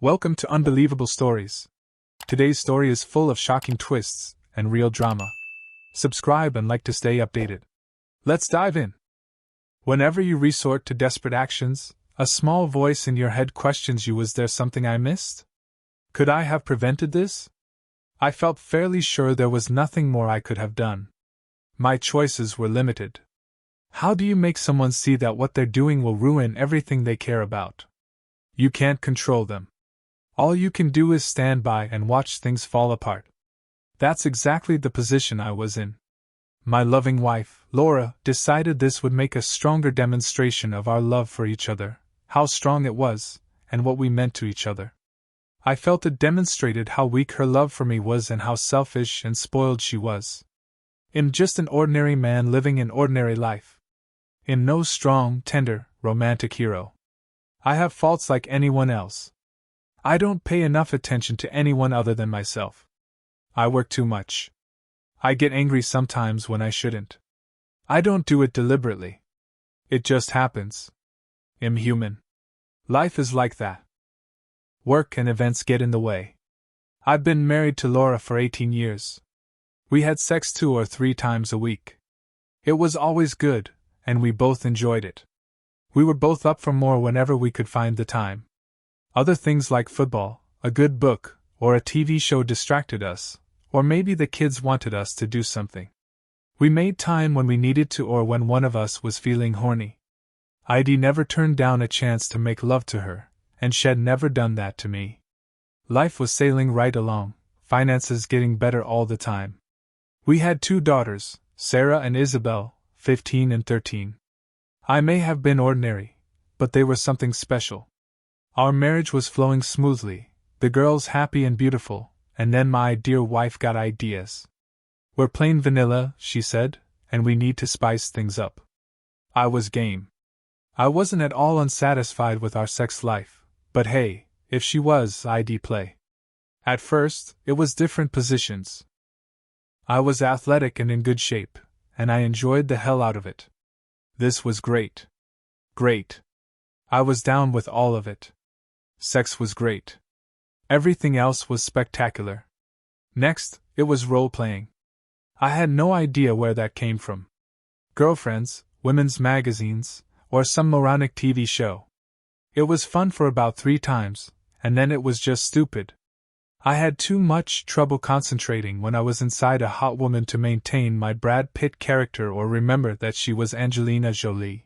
Welcome to Unbelievable Stories. Today's story is full of shocking twists and real drama. Subscribe and like to stay updated. Let's dive in. Whenever you resort to desperate actions, a small voice in your head questions you: was there something I missed? Could I have prevented this? I felt fairly sure there was nothing more I could have done. My choices were limited. How do you make someone see that what they're doing will ruin everything they care about? You can't control them. All you can do is stand by and watch things fall apart. That's exactly the position I was in. My loving wife, Laura, decided this would make a stronger demonstration of our love for each other, how strong it was, and what we meant to each other. I felt it demonstrated how weak her love for me was and how selfish and spoiled she was. I'm just an ordinary man living an ordinary life. I'm no strong, tender, romantic hero. I have faults like anyone else. I don't pay enough attention to anyone other than myself. I work too much. I get angry sometimes when I shouldn't. I don't do it deliberately. It just happens. I'm human. Life is like that. Work and events get in the way. I've been married to Laura for 18 years. We had sex 2 or 3 times a week. It was always good, and we both enjoyed it. We were both up for more whenever we could find the time. Other things like football, a good book, or a TV show distracted us, or maybe the kids wanted us to do something. We made time when we needed to or when one of us was feeling horny. I'd never turned down a chance to make love to her, and she'd never done that to me. Life was sailing right along, finances getting better all the time. We had 2 daughters, Sarah and Isabel, 15 and 13. I may have been ordinary, but they were something special. Our marriage was flowing smoothly, the girls happy and beautiful, and then my dear wife got ideas. We're plain vanilla, she said, and we need to spice things up. I was game. I wasn't at all unsatisfied with our sex life, but hey, if she was, I'd play. At first, it was different positions. I was athletic and in good shape, and I enjoyed the hell out of it. This was great. Great. I was down with all of it. Sex was great. Everything else was spectacular. Next, it was role-playing. I had no idea where that came from. Girlfriends, women's magazines, or some moronic TV show. It was fun for about 3 times, and then it was just stupid. I had too much trouble concentrating when I was inside a hot woman to maintain my Brad Pitt character or remember that she was Angelina Jolie.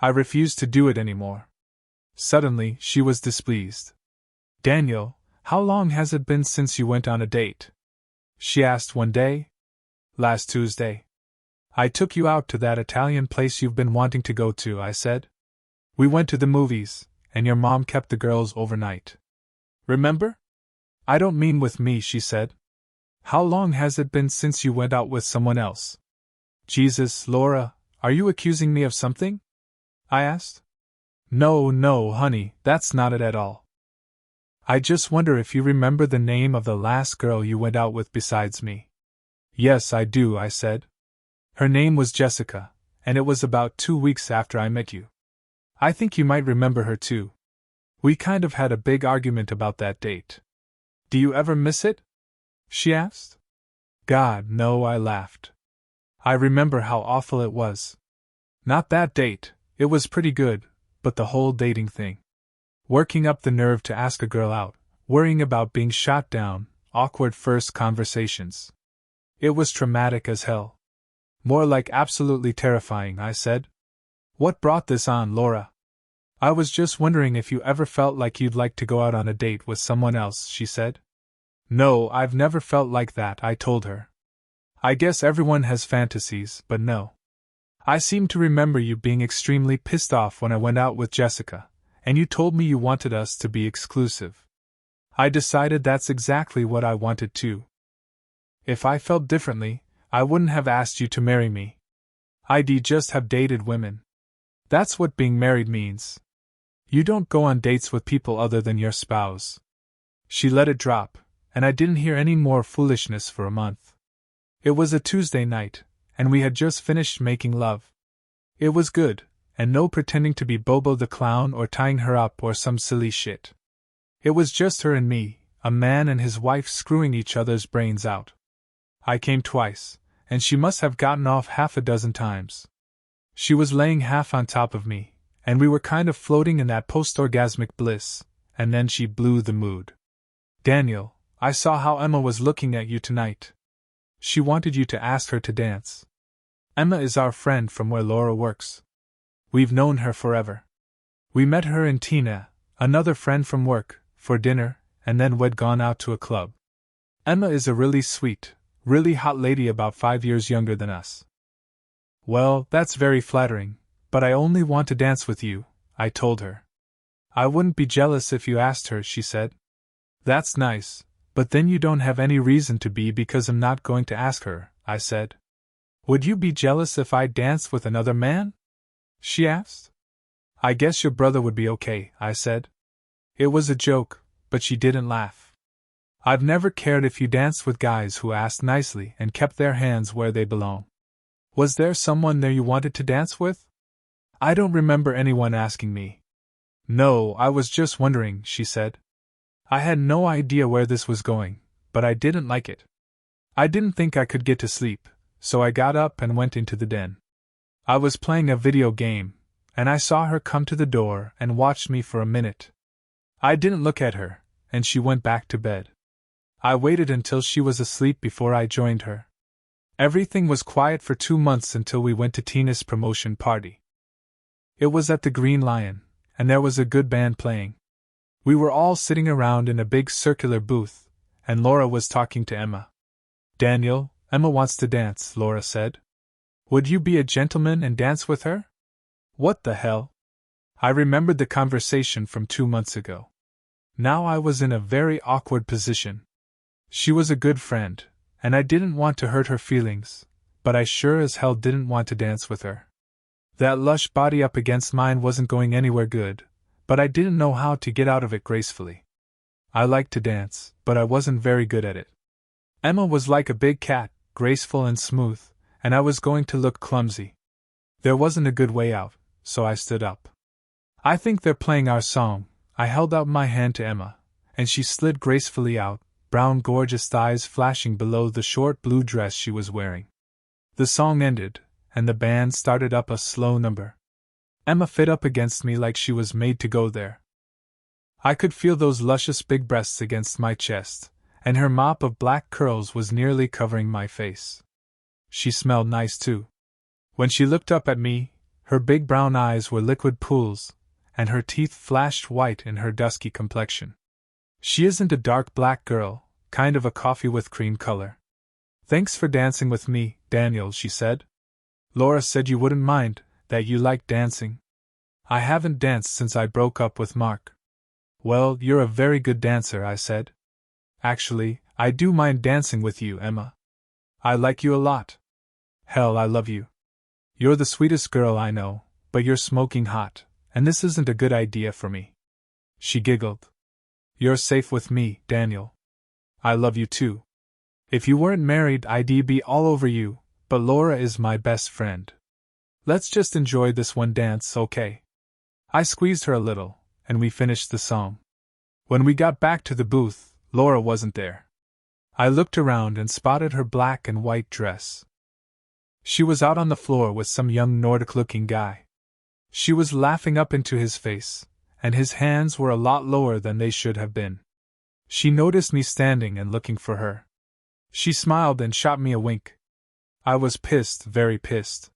I refused to do it anymore. Suddenly, she was displeased. "Daniel, how long has it been since you went on a date?" she asked one day. "Last Tuesday. I took you out to that Italian place you've been wanting to go to," I said. "We went to the movies, and your mom kept the girls overnight. Remember?" "I don't mean with me," she said. "How long has it been since you went out with someone else?" "Jesus, Laura, are you accusing me of something?" I asked. No, honey, that's not it at all. I just wonder if you remember the name of the last girl you went out with besides me." "Yes, I do," I said. "Her name was Jessica, and it was about 2 weeks after I met you. I think you might remember her too. We kind of had a big argument about that date." "Do you ever miss it?" she asked. "God, no," I laughed. "I remember how awful it was. Not that date, it was pretty good, but the whole dating thing. Working up the nerve to ask a girl out, worrying about being shot down, awkward first conversations. It was traumatic as hell. More like absolutely terrifying," I said. "What brought this on, Laura?" "I was just wondering if you ever felt like you'd like to go out on a date with someone else," she said. "No, I've never felt like that," I told her. "I guess everyone has fantasies, but no. I seem to remember you being extremely pissed off when I went out with Jessica, and you told me you wanted us to be exclusive. I decided that's exactly what I wanted too. If I felt differently, I wouldn't have asked you to marry me. I'd just have dated women. That's what being married means. You don't go on dates with people other than your spouse." She let it drop, and I didn't hear any more foolishness for a month. It was a Tuesday night, and we had just finished making love. It was good, and no pretending to be Bobo the Clown or tying her up or some silly shit. It was just her and me, a man and his wife screwing each other's brains out. I came twice, and she must have gotten off half a dozen times. She was laying half on top of me, and we were kind of floating in that post-orgasmic bliss, and then she blew the mood. Daniel, I saw how Emma was looking at you tonight. She wanted you to ask her to dance. Emma is our friend from where Laura works. We've known her forever. We met her and Tina, another friend from work, for dinner, and then we'd gone out to a club. Emma is a really sweet, really hot lady about 5 years younger than us. Well, that's very flattering, but I only want to dance with you, I told her. I wouldn't be jealous if you asked her, she said. That's nice, but then you don't have any reason to be because I'm not going to ask her, I said. Would you be jealous if I danced with another man? She asked. I guess your brother would be okay, I said. It was a joke, but she didn't laugh. I've never cared if you danced with guys who asked nicely and kept their hands where they belong. Was there someone there you wanted to dance with? I don't remember anyone asking me. No, I was just wondering, she said. I had no idea where this was going, but I didn't like it. I didn't think I could get to sleep, so I got up and went into the den. I was playing a video game, and I saw her come to the door and watched me for a minute. I didn't look at her, and she went back to bed. I waited until she was asleep before I joined her. Everything was quiet for 2 months until we went to Tina's promotion party. It was at the Green Lion, and there was a good band playing. We were all sitting around in a big circular booth, and Laura was talking to Emma. Daniel, Emma wants to dance, Laura said. Would you be a gentleman and dance with her? What the hell? I remembered the conversation from 2 months ago. Now I was in a very awkward position. She was a good friend, and I didn't want to hurt her feelings, but I sure as hell didn't want to dance with her. That lush body up against mine wasn't going anywhere good, but I didn't know how to get out of it gracefully. I liked to dance, but I wasn't very good at it. Emma was like a big cat, graceful and smooth, and I was going to look clumsy. There wasn't a good way out, so I stood up. I think they're playing our song. I held out my hand to Emma, and she slid gracefully out, brown gorgeous thighs flashing below the short blue dress she was wearing. The song ended, and the band started up a slow number. Emma fit up against me like she was made to go there. I could feel those luscious big breasts against my chest, and her mop of black curls was nearly covering my face. She smelled nice too. When she looked up at me, her big brown eyes were liquid pools, and her teeth flashed white in her dusky complexion. She isn't a dark black girl, kind of a coffee with cream color. Thanks for dancing with me, Daniel, she said. Laura said you wouldn't mind, that you like dancing. I haven't danced since I broke up with Mark. Well, you're a very good dancer, I said. Actually, I do mind dancing with you, Emma. I like you a lot. Hell, I love you. You're the sweetest girl I know, but you're smoking hot, and this isn't a good idea for me. She giggled. You're safe with me, Daniel. I love you too. If you weren't married, I'd be all over you, but Laura is my best friend. Let's just enjoy this one dance, okay? I squeezed her a little, and we finished the song. When we got back to the booth, Laura wasn't there. I looked around and spotted her black and white dress. She was out on the floor with some young Nordic-looking guy. She was laughing up into his face, and his hands were a lot lower than they should have been. She noticed me standing and looking for her. She smiled and shot me a wink. I was pissed, very pissed.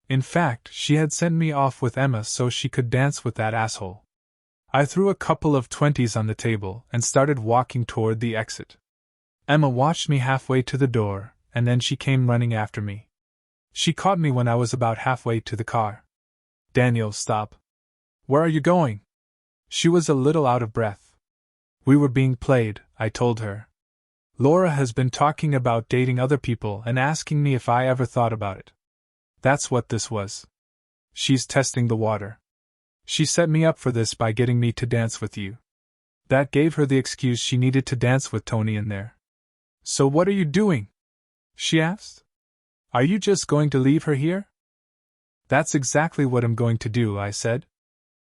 In fact, she had sent me off with Emma so she could dance with that asshole. I threw a couple of 20s on the table and started walking toward the exit. Emma watched me halfway to the door, and then she came running after me. She caught me when I was about halfway to the car. Daniel, stop. Where are you going? She was a little out of breath. We were being played, I told her. Laura has been talking about dating other people and asking me if I ever thought about it. That's what this was. She's testing the water. She set me up for this by getting me to dance with you. That gave her the excuse she needed to dance with Tony in there. So what are you doing? She asked. Are you just going to leave her here? That's exactly what I'm going to do, I said.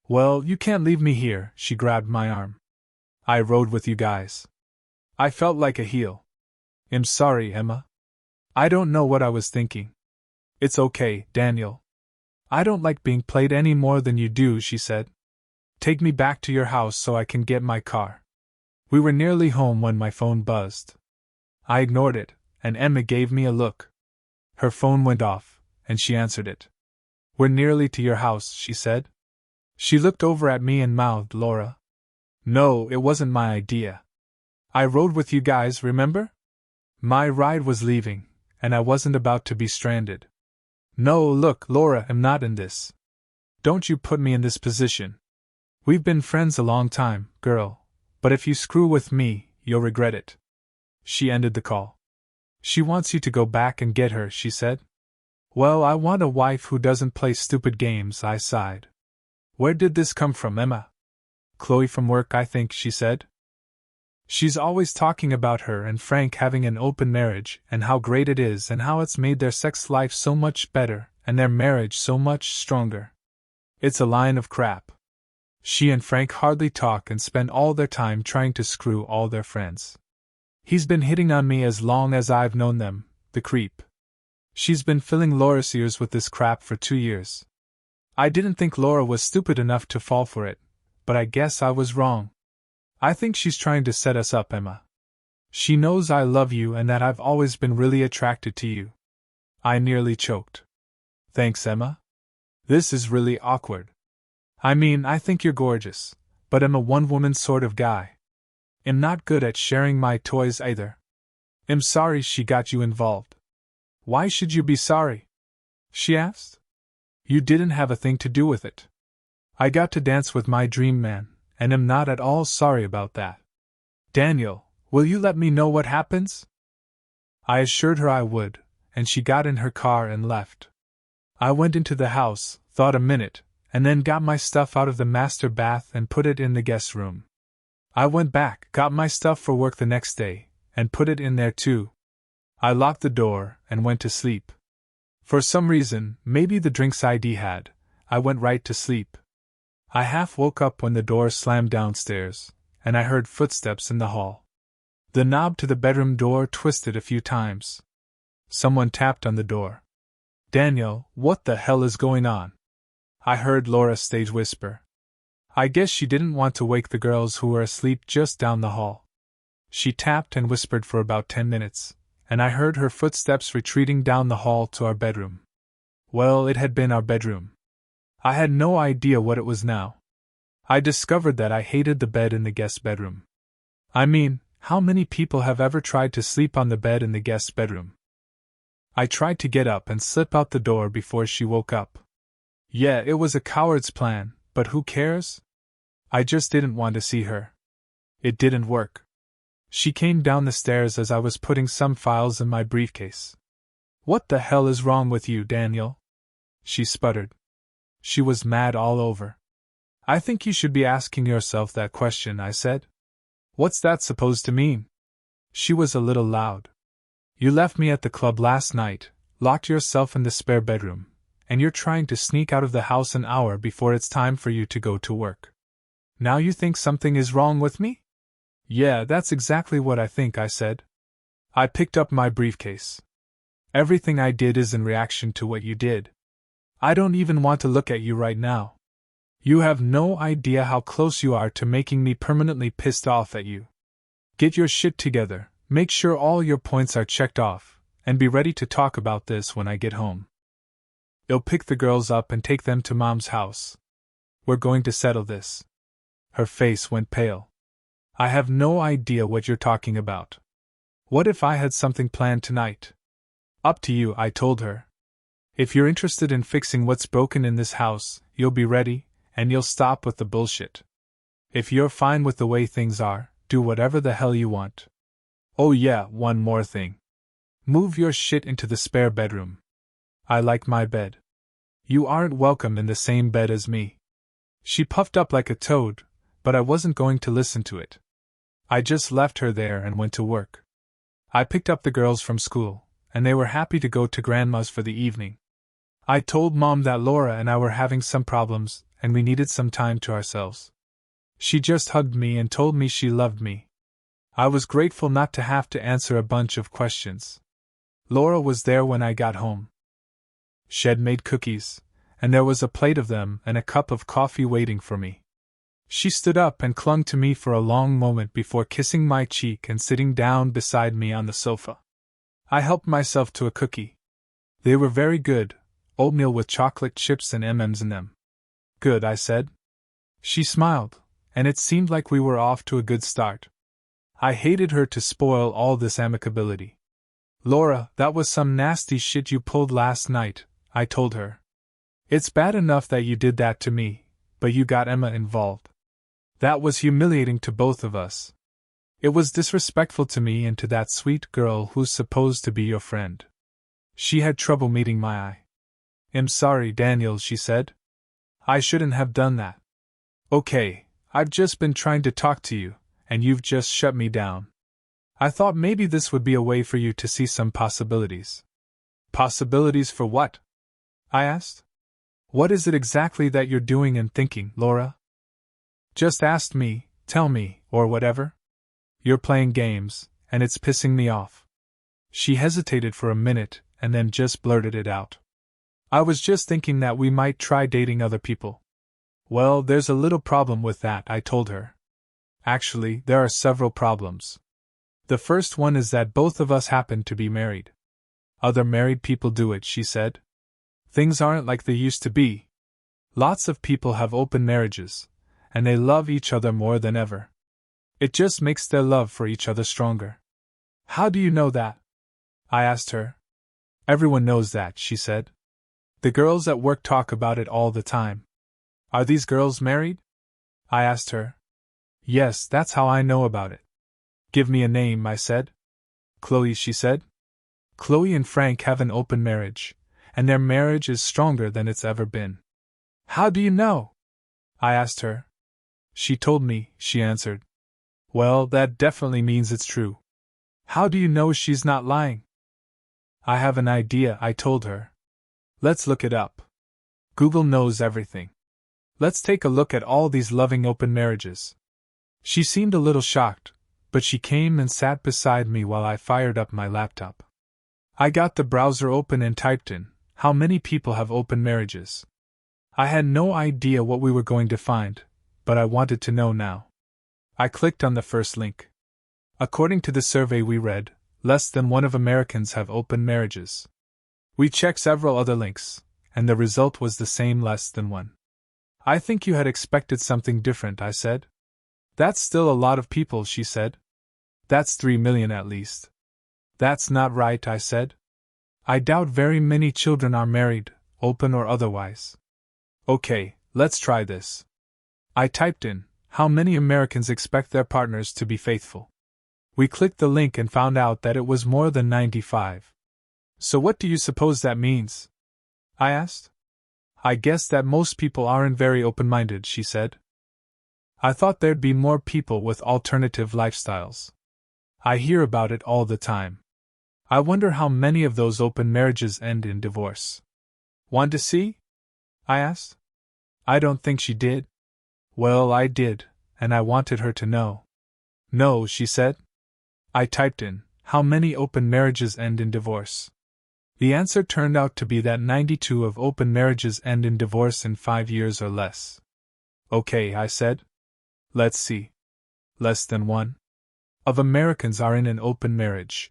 Well, you can't leave me here, she grabbed my arm. I rode with you guys. I felt like a heel. I'm sorry, Emma. I don't know what I was thinking. It's okay, Daniel. I don't like being played any more than you do, she said. Take me back to your house so I can get my car. We were nearly home when my phone buzzed. I ignored it, and Emma gave me a look. Her phone went off, and she answered it. We're nearly to your house, she said. She looked over at me and mouthed, Laura. No, it wasn't my idea. I rode with you guys, remember? My ride was leaving, and I wasn't about to be stranded. No, look, Laura, I'm not in this. Don't you put me in this position. We've been friends a long time, girl, but if you screw with me, you'll regret it. She ended the call. She wants you to go back and get her, she said. Well, I want a wife who doesn't play stupid games, I sighed. Where did this come from, Emma? Chloe from work, I think, she said. She's always talking about her and Frank having an open marriage and how great it is and how it's made their sex life so much better and their marriage so much stronger. It's a line of crap. She and Frank hardly talk and spend all their time trying to screw all their friends. He's been hitting on me as long as I've known them, the creep. She's been filling Laura's ears with this crap for 2 years. I didn't think Laura was stupid enough to fall for it, but I guess I was wrong. I think she's trying to set us up, Emma. She knows I love you and that I've always been really attracted to you. I nearly choked. Thanks, Emma. This is really awkward. I mean, I think you're gorgeous, but I'm a one-woman sort of guy. I'm not good at sharing my toys either. I'm sorry she got you involved. Why should you be sorry? She asked. You didn't have a thing to do with it. I got to dance with my dream man, and am not at all sorry about that. Daniel, will you let me know what happens? I assured her I would, and she got in her car and left. I went into the house, thought a minute, and then got my stuff out of the master bath and put it in the guest room. I went back, got my stuff for work the next day, and put it in there too. I locked the door and went to sleep. For some reason, maybe the drinks I'd had, I went right to sleep. I half woke up when the door slammed downstairs, and I heard footsteps in the hall. The knob to the bedroom door twisted a few times. Someone tapped on the door. Daniel, what the hell is going on? I heard Laura stage whisper. I guess she didn't want to wake the girls who were asleep just down the hall. She tapped and whispered for about 10 minutes, and I heard her footsteps retreating down the hall to our bedroom. Well, it had been our bedroom. I had no idea what it was now. I discovered that I hated the bed in the guest bedroom. I mean, how many people have ever tried to sleep on the bed in the guest bedroom? I tried to get up and slip out the door before she woke up. Yeah, it was a coward's plan, but who cares? I just didn't want to see her. It didn't work. She came down the stairs as I was putting some files in my briefcase. What the hell is wrong with you, Daniel? She sputtered. She was mad all over. I think you should be asking yourself that question, I said. What's that supposed to mean? She was a little loud. You left me at the club last night, locked yourself in the spare bedroom, and you're trying to sneak out of the house an hour before it's time for you to go to work. Now you think something is wrong with me? Yeah, that's exactly what I think, I said. I picked up my briefcase. Everything I did is in reaction to what you did. I don't even want to look at you right now. You have no idea how close you are to making me permanently pissed off at you. Get your shit together, make sure all your points are checked off, and be ready to talk about this when I get home. I'll pick the girls up and take them to Mom's house. We're going to settle this. Her face went pale. I have no idea what you're talking about. What if I had something planned tonight? Up to you, I told her. If you're interested in fixing what's broken in this house, you'll be ready, and you'll stop with the bullshit. If you're fine with the way things are, do whatever the hell you want. Oh yeah, one more thing. Move your shit into the spare bedroom. I like my bed. You aren't welcome in the same bed as me. She puffed up like a toad, but I wasn't going to listen to it. I just left her there and went to work. I picked up the girls from school, and they were happy to go to Grandma's for the evening. I told Mom that Laura and I were having some problems, and we needed some time to ourselves. She just hugged me and told me she loved me. I was grateful not to have to answer a bunch of questions. Laura was there when I got home. She'd made cookies, and there was a plate of them and a cup of coffee waiting for me. She stood up and clung to me for a long moment before kissing my cheek and sitting down beside me on the sofa. I helped myself to a cookie. They were very good, oatmeal with chocolate chips and M&Ms in them. Good, I said. She smiled, and it seemed like we were off to a good start. I hated her to spoil all this amicability. Laura, that was some nasty shit you pulled last night, I told her. It's bad enough that you did that to me, but you got Emma involved. That was humiliating to both of us. It was disrespectful to me and to that sweet girl who's supposed to be your friend. She had trouble meeting my eye. I'm sorry, Daniel, she said. I shouldn't have done that. Okay, I've just been trying to talk to you, and you've just shut me down. I thought maybe this would be a way for you to see some possibilities. Possibilities for what? I asked. What is it exactly that you're doing and thinking, Laura? Just ask me, tell me, or whatever. You're playing games, and it's pissing me off. She hesitated for a minute, and then just blurted it out. I was just thinking that we might try dating other people. Well, there's a little problem with that, I told her. Actually, there are several problems. The first one is that both of us happen to be married. Other married people do it, she said. Things aren't like they used to be. Lots of people have open marriages, and they love each other more than ever. It just makes their love for each other stronger. How do you know that? I asked her. Everyone knows that, she said. The girls at work talk about it all the time. Are these girls married? I asked her. Yes, that's how I know about it. Give me a name, I said. Chloe, she said. Chloe and Frank have an open marriage, and their marriage is stronger than it's ever been. How do you know? I asked her. She told me, she answered. Well, that definitely means it's true. How do you know she's not lying? I have an idea, I told her. Let's look it up. Google knows everything. Let's take a look at all these loving open marriages. She seemed a little shocked, but she came and sat beside me while I fired up my laptop. I got the browser open and typed in, how many people have open marriages? I had no idea what we were going to find, but I wanted to know now. I clicked on the first link. According to the survey we read, less than 1 of Americans have open marriages. We checked several other links, and the result was the same, less than 1. I think you had expected something different, I said. That's still a lot of people, she said. That's 3 million at least. That's not right, I said. I doubt very many children are married, open or otherwise. Okay, let's try this. I typed in, how many Americans expect their partners to be faithful? We clicked the link and found out that it was more than 95. So what do you suppose that means? I asked. I guess that most people aren't very open-minded, she said. I thought there'd be more people with alternative lifestyles. I hear about it all the time. I wonder how many of those open marriages end in divorce. Want to see? I asked. I don't think she did. Well, I did, and I wanted her to know. No, she said. I typed in, how many open marriages end in divorce? The answer turned out to be that 92 of open marriages end in divorce in 5 years or less. Okay, I said. Let's see. Less than 1 of Americans are in an open marriage.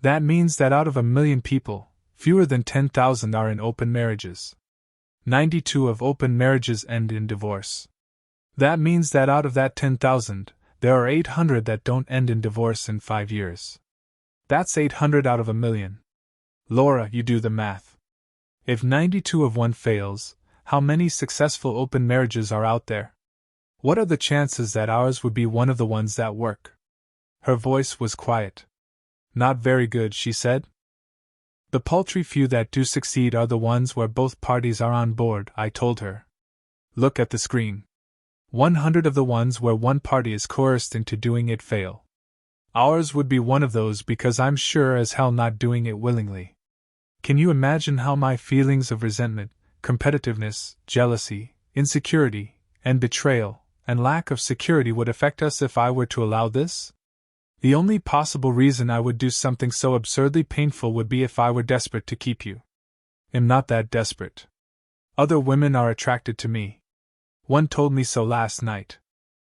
That means that out of 1 million people, fewer than 10,000 are in open marriages. 92 of open marriages end in divorce. That means that out of that 10,000, there are 800 that don't end in divorce in 5 years. That's 800 out of 1 million. Laura, you do the math. If 92 of 1 fails, how many successful open marriages are out there? What are the chances that ours would be one of the ones that work? Her voice was quiet. Not very good, she said. The paltry few that do succeed are the ones where both parties are on board, I told her. Look at the screen. 100 of the ones where one party is coerced into doing it fail. Ours would be one of those because I'm sure as hell not doing it willingly. Can you imagine how my feelings of resentment, competitiveness, jealousy, insecurity, and betrayal, and lack of security would affect us if I were to allow this? The only possible reason I would do something so absurdly painful would be if I were desperate to keep you. I'm not that desperate. Other women are attracted to me. One told me so last night.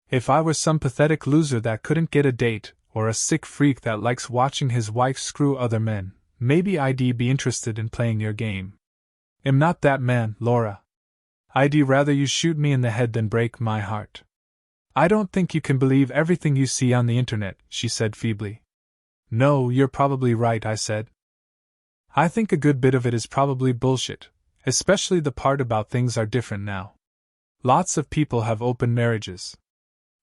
If I were some pathetic loser that couldn't get a date, or a sick freak that likes watching his wife screw other men, maybe I'd be interested in playing your game. I'm not that man, Laura. I'd rather you shoot me in the head than break my heart. I don't think you can believe everything you see on the internet, she said feebly. No, you're probably right, I said. I think a good bit of it is probably bullshit, especially the part about things are different now. Lots of people have open marriages.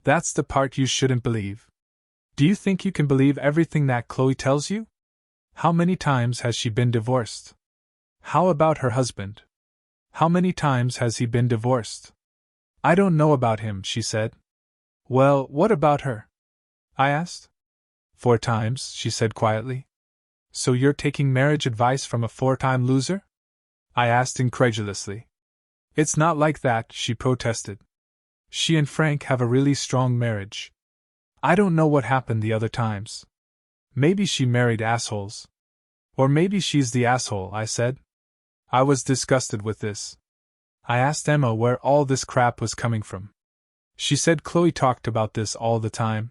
That's the part you shouldn't believe. Do you think you can believe everything that Chloe tells you? How many times has she been divorced? How about her husband? How many times has he been divorced? I don't know about him, she said. Well, what about her? I asked. 4 times, she said quietly. So you're taking marriage advice from a 4-time loser? I asked incredulously. It's not like that, she protested. She and Frank have a really strong marriage. I don't know what happened the other times. Maybe she married assholes. Or maybe she's the asshole, I said. I was disgusted with this. I asked Emma where all this crap was coming from. She said Chloe talked about this all the time.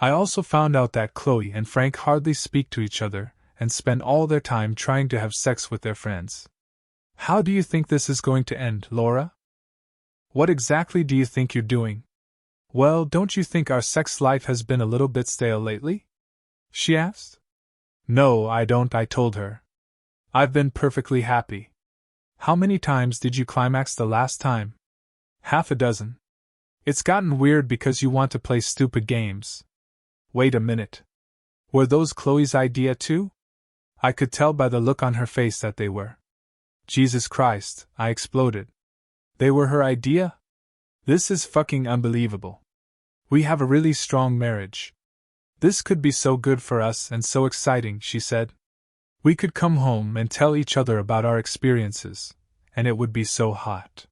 I also found out that Chloe and Frank hardly speak to each other and spend all their time trying to have sex with their friends. How do you think this is going to end, Laura? What exactly do you think you're doing? Well, don't you think our sex life has been a little bit stale lately? She asked. No, I don't, I told her. I've been perfectly happy. How many times did you climax the last time? 6. It's gotten weird because you want to play stupid games. Wait a minute. Were those Chloe's idea too? I could tell by the look on her face that they were. Jesus Christ, I exploded. They were her idea? This is fucking unbelievable. We have a really strong marriage. This could be so good for us and so exciting, she said. We could come home and tell each other about our experiences, and it would be so hot.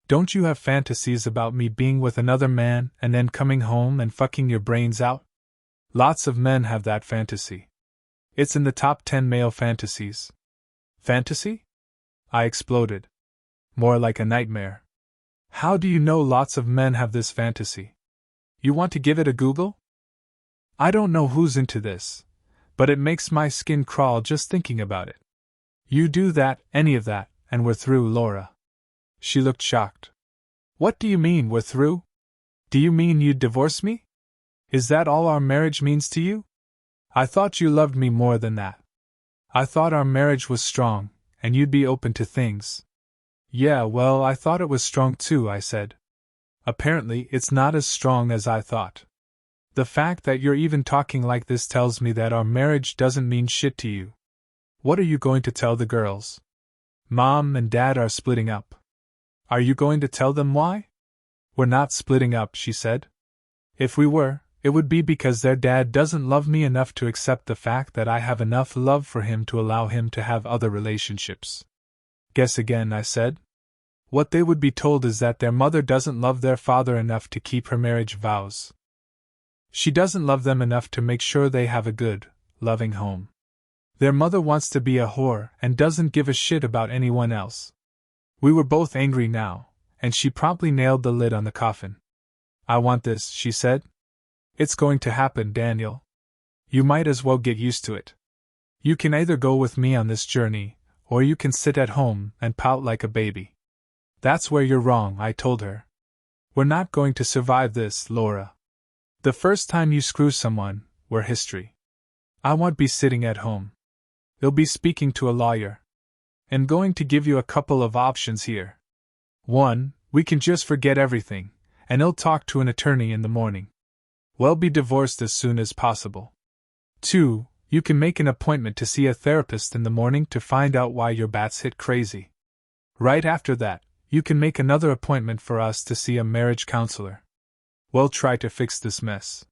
Don't you have fantasies about me being with another man and then coming home and fucking your brains out? Lots of men have that fantasy. It's in the top 10 male fantasies. Fantasy? I exploded. More like a nightmare. How do you know lots of men have this fantasy? You want to give it a Google? I don't know who's into this, but it makes my skin crawl just thinking about it. You do that, any of that, and we're through, Laura. She looked shocked. What do you mean, we're through? Do you mean you'd divorce me? Is that all our marriage means to you? I thought you loved me more than that. I thought our marriage was strong, and you'd be open to things. Yeah, well, I thought it was strong too, I said. Apparently, it's not as strong as I thought. The fact that you're even talking like this tells me that our marriage doesn't mean shit to you. What are you going to tell the girls? Mom and Dad are splitting up. Are you going to tell them why? We're not splitting up, she said. If we were, it would be because their dad doesn't love me enough to accept the fact that I have enough love for him to allow him to have other relationships. Guess again, I said. What they would be told is that their mother doesn't love their father enough to keep her marriage vows. She doesn't love them enough to make sure they have a good, loving home. Their mother wants to be a whore and doesn't give a shit about anyone else. We were both angry now, and she promptly nailed the lid on the coffin. I want this, she said. It's going to happen, Daniel. You might as well get used to it. You can either go with me on this journey, or you can sit at home and pout like a baby. That's where you're wrong, I told her. We're not going to survive this, Laura. The first time you screw someone, we're history. I won't be sitting at home. They'll be speaking to a lawyer. I'm going to give you a couple of options here. 1, we can just forget everything, and he'll talk to an attorney in the morning. We'll be divorced as soon as possible. 2, you can make an appointment to see a therapist in the morning to find out why you're batshit crazy. Right after that, you can make another appointment for us to see a marriage counselor. We'll try to fix this mess.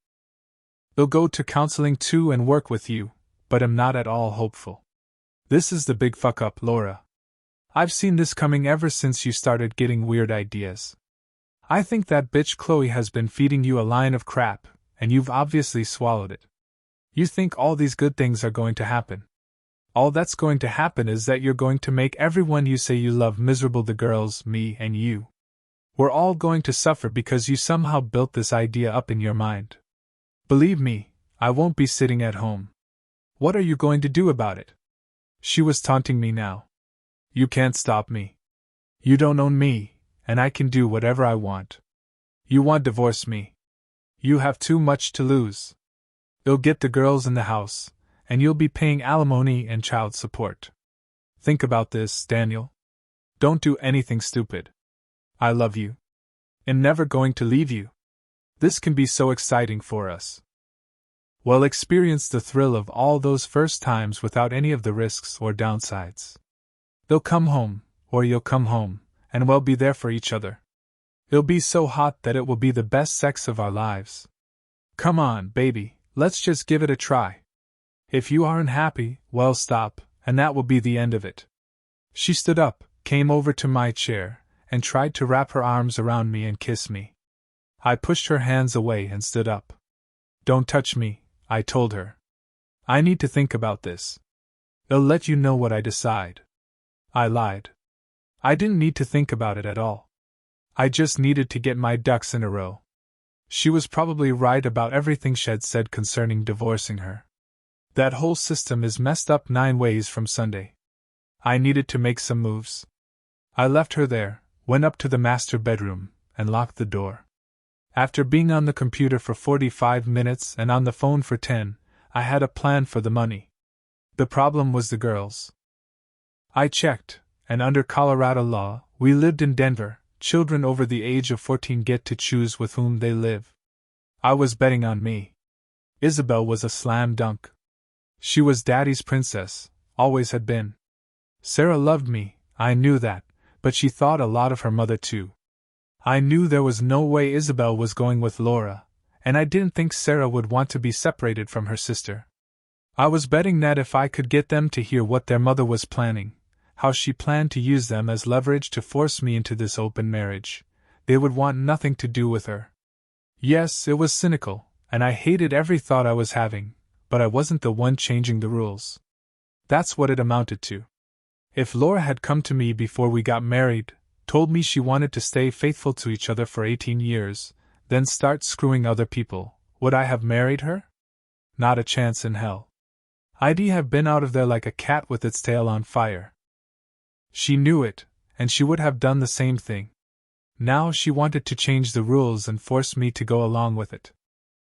They'll go to counseling too and work with you, but I'm not at all hopeful. This is the big fuck up, Laura. I've seen this coming ever since you started getting weird ideas. I think that bitch Chloe has been feeding you a line of crap, and you've obviously swallowed it. You think all these good things are going to happen. All that's going to happen is that you're going to make everyone you say you love miserable, the girls, me, and you. We're all going to suffer because you somehow built this idea up in your mind. Believe me, I won't be sitting at home. What are you going to do about it? She was taunting me now. You can't stop me. You don't own me, and I can do whatever I want. You want to divorce me. You have too much to lose. You'll get the girls in the house, and you'll be paying alimony and child support. Think about this, Daniel. Don't do anything stupid. I love you. I'm never going to leave you. This can be so exciting for us. Well, experience the thrill of all those first times without any of the risks or downsides. They'll come home, or you'll come home, and we'll be there for each other. It'll be so hot that it will be the best sex of our lives. Come on, baby, let's just give it a try. If you aren't happy, well, stop, and that will be the end of it. She stood up, came over to my chair, and tried to wrap her arms around me and kiss me. I pushed her hands away and stood up. Don't touch me, I told her. I need to think about this. I'll let you know what I decide. I lied. I didn't need to think about it at all. I just needed to get my ducks in a row. She was probably right about everything she'd said concerning divorcing her. That whole system is messed up 9 ways from Sunday. I needed to make some moves. I left her there, went up to the master bedroom, and locked the door. After being on the computer for 45 minutes and on the phone for 10, I had a plan for the money. The problem was the girls. I checked, and under Colorado law, we lived in Denver. Children over the age of 14 get to choose with whom they live. I was betting on me. Isabel was a slam dunk. She was Daddy's princess, always had been. Sarah loved me, I knew that, but she thought a lot of her mother too. I knew there was no way Isabel was going with Laura, and I didn't think Sarah would want to be separated from her sister. I was betting that if I could get them to hear what their mother was planning, how she planned to use them as leverage to force me into this open marriage, they would want nothing to do with her. Yes, it was cynical, and I hated every thought I was having, but I wasn't the one changing the rules. That's what it amounted to. If Laura had come to me before we got married, told me she wanted to stay faithful to each other for 18 years, then start screwing other people, would I have married her? Not a chance in hell. I'd have been out of there like a cat with its tail on fire. She knew it, and she would have done the same thing. Now she wanted to change the rules and force me to go along with it.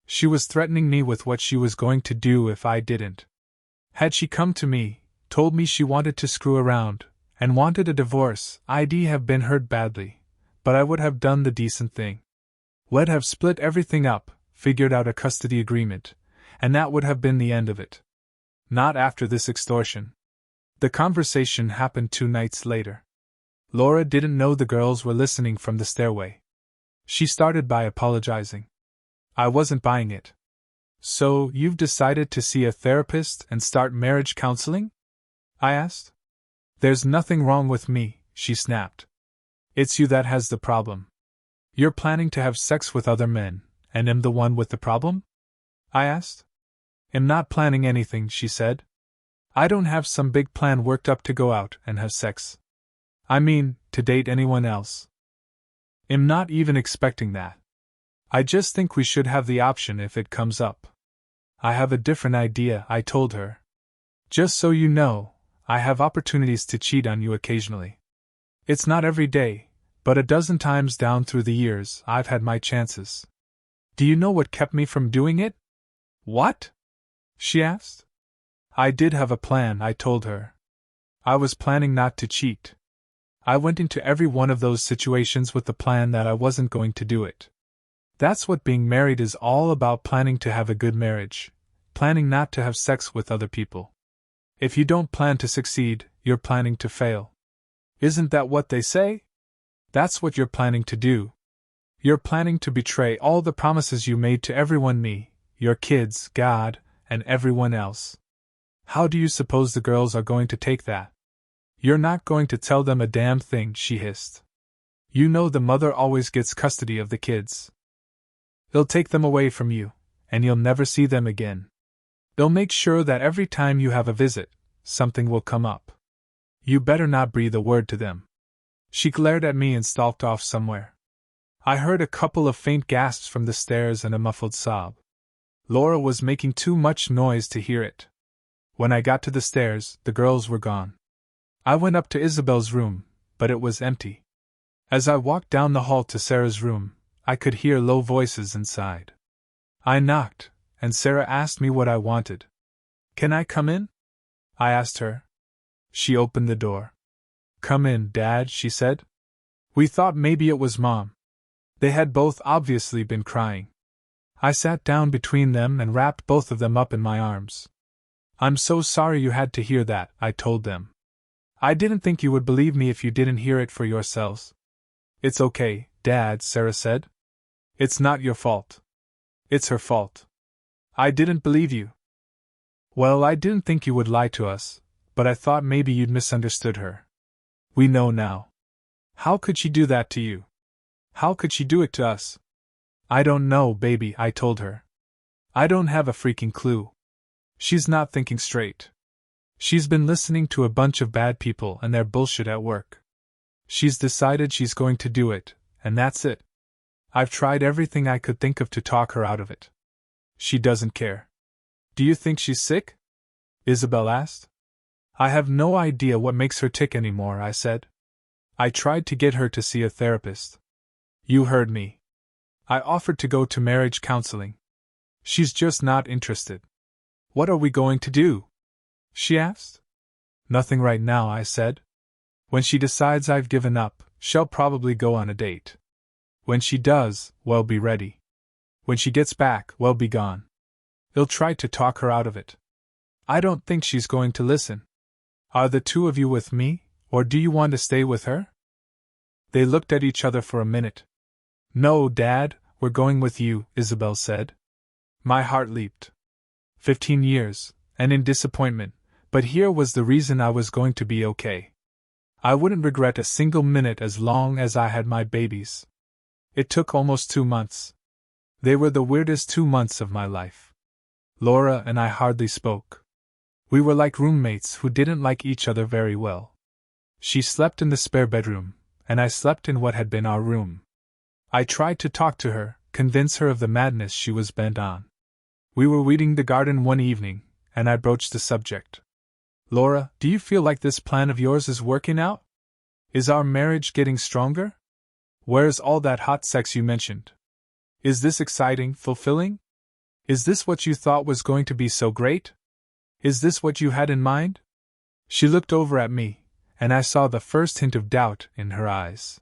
She was threatening me with what she was going to do if I didn't. Had she come to me, told me she wanted to screw around, and wanted a divorce, I'd have been hurt badly, but I would have done the decent thing. We'd have split everything up, figured out a custody agreement, and that would have been the end of it. Not after this extortion. The conversation happened 2 nights later. Laura didn't know the girls were listening from the stairway. She started by apologizing. I wasn't buying it. So, you've decided to see a therapist and start marriage counseling? I asked. There's nothing wrong with me, she snapped. It's you that has the problem. You're planning to have sex with other men, and am the one with the problem? I asked. I'm not planning anything, she said. I don't have some big plan worked up to go out and have sex. I mean, to date anyone else. I'm not even expecting that. I just think we should have the option if it comes up. I have a different idea, I told her. Just so you know, I have opportunities to cheat on you occasionally. It's not every day, but a dozen times down through the years I've had my chances. Do you know what kept me from doing it? What? She asked. I did have a plan, I told her. I was planning not to cheat. I went into every one of those situations with the plan that I wasn't going to do it. That's what being married is all about, planning to have a good marriage, planning not to have sex with other people. If you don't plan to succeed, you're planning to fail. Isn't that what they say? That's what you're planning to do. You're planning to betray all the promises you made to everyone, me, your kids, God, and everyone else. How do you suppose the girls are going to take that? You're not going to tell them a damn thing, she hissed. You know the mother always gets custody of the kids. They'll take them away from you, and you'll never see them again. They'll make sure that every time you have a visit, something will come up. You better not breathe a word to them. She glared at me and stalked off somewhere. I heard a couple of faint gasps from the stairs and a muffled sob. Laura was making too much noise to hear it. When I got to the stairs, the girls were gone. I went up to Isabel's room, but it was empty. As I walked down the hall to Sarah's room, I could hear low voices inside. I knocked, and Sarah asked me what I wanted. "Can I come in?" I asked her. She opened the door. "Come in, Dad," she said. We thought maybe it was Mom. They had both obviously been crying. I sat down between them and wrapped both of them up in my arms. "I'm so sorry you had to hear that," I told them. "I didn't think you would believe me if you didn't hear it for yourselves." "It's okay, Dad," Sarah said. "It's not your fault. It's her fault. I didn't believe you." "Well, I didn't think you would lie to us, but I thought maybe you'd misunderstood her. We know now. How could she do that to you? How could she do it to us?" "I don't know, baby," I told her. "I don't have a freaking clue. She's not thinking straight. She's been listening to a bunch of bad people and their bullshit at work. She's decided she's going to do it, and that's it. I've tried everything I could think of to talk her out of it. She doesn't care." "Do you think she's sick?" Isabel asked. "I have no idea what makes her tick anymore," I said. "I tried to get her to see a therapist. You heard me. I offered to go to marriage counseling. She's just not interested." "What are we going to do?" she asked. "Nothing right now," I said. "When she decides I've given up, she'll probably go on a date. When she does, well, be ready. When she gets back, well, be gone. They'll try to talk her out of it. I don't think she's going to listen. Are the two of you with me, or do you want to stay with her?" They looked at each other for a minute. "No, Dad, we're going with you," Isabel said. My heart leaped. 15 years, and in disappointment, but here was the reason I was going to be okay. I wouldn't regret a single minute as long as I had my babies. It took almost 2 months. They were the weirdest 2 months of my life. Laura and I hardly spoke. We were like roommates who didn't like each other very well. She slept in the spare bedroom, and I slept in what had been our room. I tried to talk to her, convince her of the madness she was bent on. We were weeding the garden one evening, and I broached the subject. "Laura, do you feel like this plan of yours is working out? Is our marriage getting stronger? Where's all that hot sex you mentioned? Is this exciting, fulfilling? Is this what you thought was going to be so great? Is this what you had in mind?" She looked over at me, and I saw the first hint of doubt in her eyes.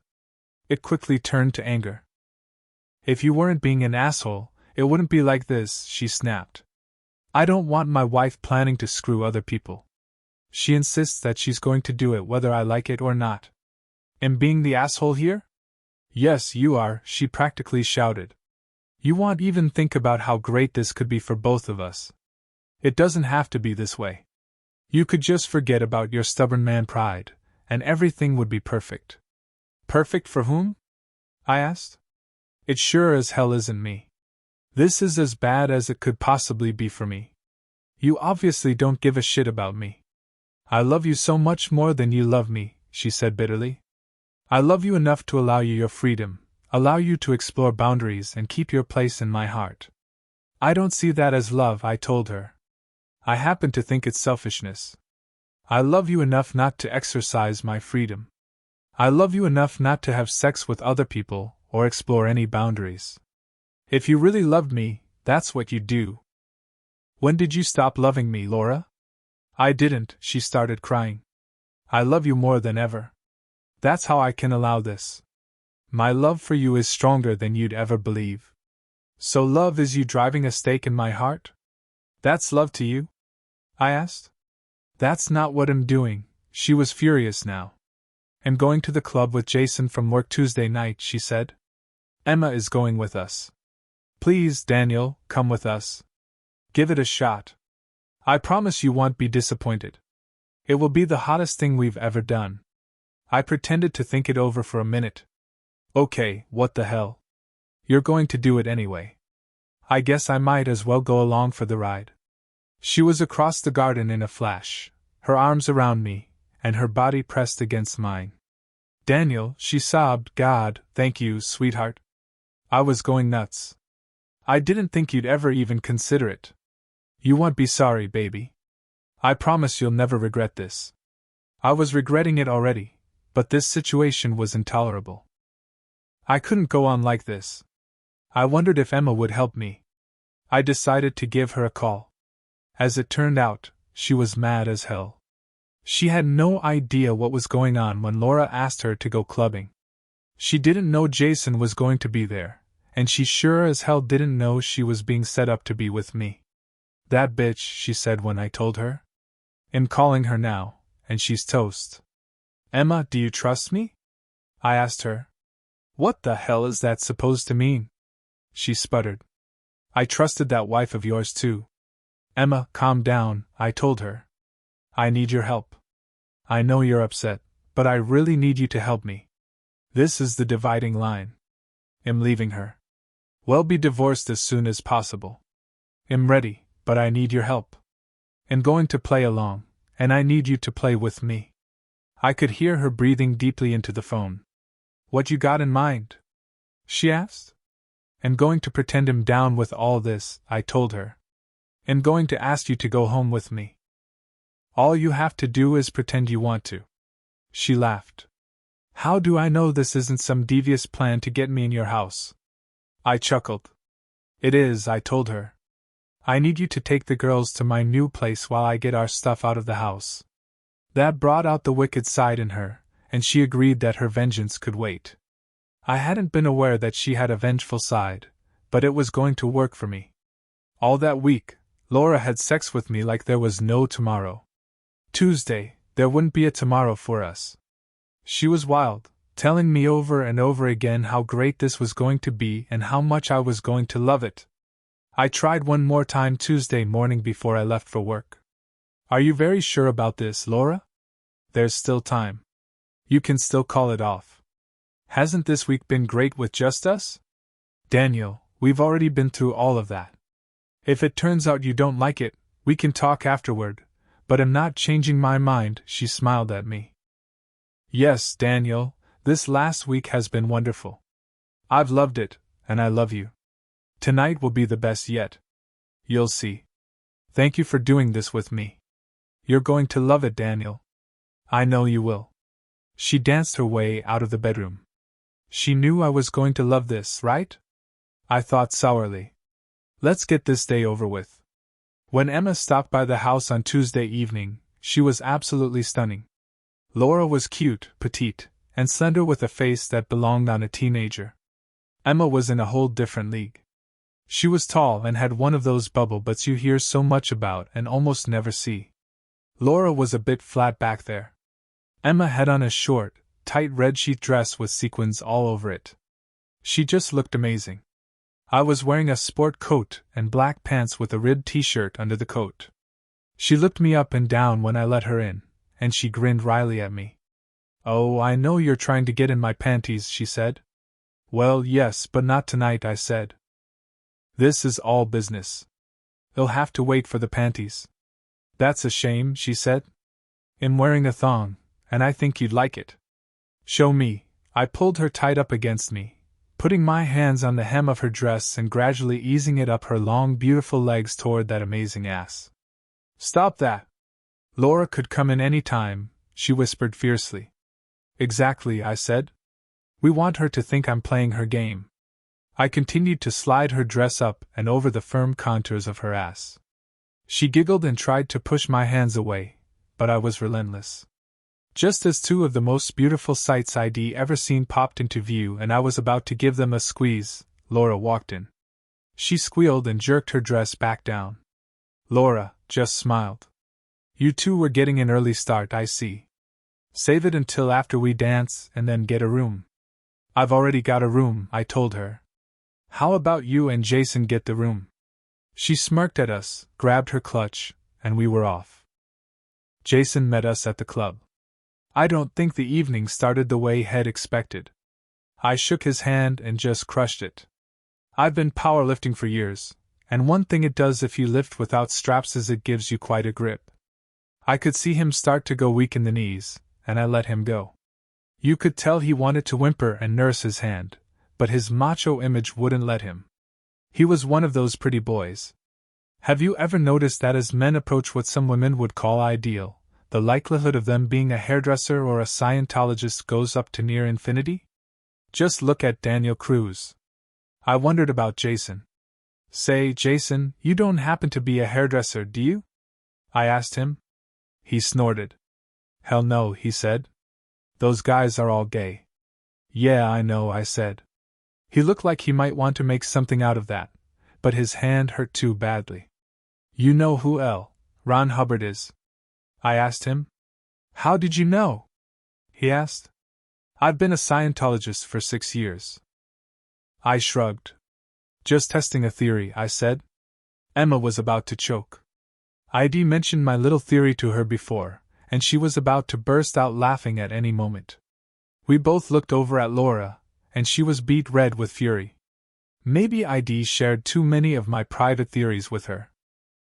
It quickly turned to anger. "If you weren't being an asshole, it wouldn't be like this," she snapped. "I don't want my wife planning to screw other people. She insists that she's going to do it whether I like it or not. Am being the asshole here?" "Yes, you are," she practically shouted. "You won't even think about how great this could be for both of us. It doesn't have to be this way. You could just forget about your stubborn man pride, and everything would be perfect." "Perfect for whom?" I asked. "It sure as hell isn't me. This is as bad as it could possibly be for me. You obviously don't give a shit about me." "I love you so much more than you love me," she said bitterly. "I love you enough to allow you your freedom, allow you to explore boundaries and keep your place in my heart." "I don't see that as love," I told her. "I happen to think it's selfishness. I love you enough not to exercise my freedom. I love you enough not to have sex with other people or explore any boundaries. If you really loved me, that's what you'd do." "When did you stop loving me, Laura?" "I didn't," she started crying. "I love you more than ever. That's how I can allow this. My love for you is stronger than you'd ever believe." "So love is you driving a stake in my heart? That's love to you?" I asked. "That's not what I'm doing." She was furious now. "I'm going to the club with Jason from work Tuesday night," she said. "Emma is going with us. Please, Daniel, come with us. Give it a shot. I promise you won't be disappointed. It will be the hottest thing we've ever done." I pretended to think it over for a minute. Okay, what the hell? You're going to do it anyway. I guess I might as well go along for the ride. She was across the garden in a flash, her arms around me, and her body pressed against mine. Daniel, she sobbed, God, thank you, sweetheart. I was going nuts. I didn't think you'd ever even consider it. You won't be sorry, baby. I promise you'll never regret this. I was regretting it already, but this situation was intolerable. I couldn't go on like this. I wondered if Emma would help me. I decided to give her a call. As it turned out, she was mad as hell. She had no idea what was going on when Laura asked her to go clubbing. She didn't know Jason was going to be there, and she sure as hell didn't know she was being set up to be with me. That bitch, she said when I told her. I'm calling her now, and she's toast. Emma, do you trust me? I asked her. What the hell is that supposed to mean? She sputtered. I trusted that wife of yours too. Emma, calm down, I told her. I need your help. I know you're upset, but I really need you to help me. This is the dividing line. I'm leaving her. We'll be divorced as soon as possible. I'm ready, but I need your help. I'm going to play along, and I need you to play with me. I could hear her breathing deeply into the phone. What you got in mind? She asked. I'm going to pretend I'm down with all this, I told her. I'm going to ask you to go home with me. All you have to do is pretend you want to. She laughed. How do I know this isn't some devious plan to get me in your house? I chuckled. It is, I told her. I need you to take the girls to my new place while I get our stuff out of the house. That brought out the wicked side in her, and she agreed that her vengeance could wait. I hadn't been aware that she had a vengeful side, but it was going to work for me. All that week, Laura had sex with me like there was no tomorrow. Tuesday, there wouldn't be a tomorrow for us. She was wild, telling me over and over again how great this was going to be and how much I was going to love it. I tried one more time Tuesday morning before I left for work. Are you very sure about this, Laura? There's still time. You can still call it off. Hasn't this week been great with just us? Daniel, we've already been through all of that. If it turns out you don't like it, we can talk afterward, but I'm not changing my mind, she smiled at me. Yes, Daniel, this last week has been wonderful. I've loved it, and I love you. Tonight will be the best yet. You'll see. Thank you for doing this with me. You're going to love it, Daniel. I know you will. She danced her way out of the bedroom. She knew I was going to love this, right? I thought sourly. Let's get this day over with. When Emma stopped by the house on Tuesday evening, she was absolutely stunning. Laura was cute, petite, and slender with a face that belonged on a teenager. Emma was in a whole different league. She was tall and had one of those bubble butts you hear so much about and almost never see. Laura was a bit flat back there. Emma had on a short, tight red sheath dress with sequins all over it. She just looked amazing. I was wearing a sport coat and black pants with a ribbed t-shirt under the coat. She looked me up and down when I let her in, and she grinned wryly at me. Oh, I know you're trying to get in my panties, she said. Well, yes, but not tonight, I said. This is all business. You'll have to wait for the panties. That's a shame, she said. I'm wearing a thong, and I think you'd like it. Show me. I pulled her tight up against me, putting my hands on the hem of her dress and gradually easing it up her long, beautiful legs toward that amazing ass. Stop that. Laura could come in any time, she whispered fiercely. Exactly, I said. We want her to think I'm playing her game. I continued to slide her dress up and over the firm contours of her ass. She giggled and tried to push my hands away, but I was relentless. Just as two of the most beautiful sights I'd ever seen popped into view and I was about to give them a squeeze, Laura walked in. She squealed and jerked her dress back down. Laura just smiled. You two were getting an early start, I see. Save it until after we dance and then get a room. I've already got a room, I told her. How about you and Jason get the room? She smirked at us, grabbed her clutch, and we were off. Jason met us at the club. I don't think the evening started the way he'd expected. I shook his hand and just crushed it. I've been powerlifting for years, and one thing it does if you lift without straps is it gives you quite a grip. I could see him start to go weak in the knees, and I let him go. You could tell he wanted to whimper and nurse his hand, but his macho image wouldn't let him. He was one of those pretty boys. Have you ever noticed that as men approach what some women would call ideal, the likelihood of them being a hairdresser or a Scientologist goes up to near infinity? Just look at Daniel Cruz. I wondered about Jason. Say, Jason, you don't happen to be a hairdresser, do you? I asked him. He snorted. Hell no, he said. Those guys are all gay. Yeah, I know, I said. He looked like he might want to make something out of that, but his hand hurt too badly. You know who Ron Hubbard is? I asked him. How did you know? He asked. I've been a Scientologist for 6 years. I shrugged. Just testing a theory, I said. Emma was about to choke. I'd mentioned my little theory to her before, and she was about to burst out laughing at any moment. We both looked over at Laura, and she was beet red with fury. Maybe I'd shared too many of my private theories with her.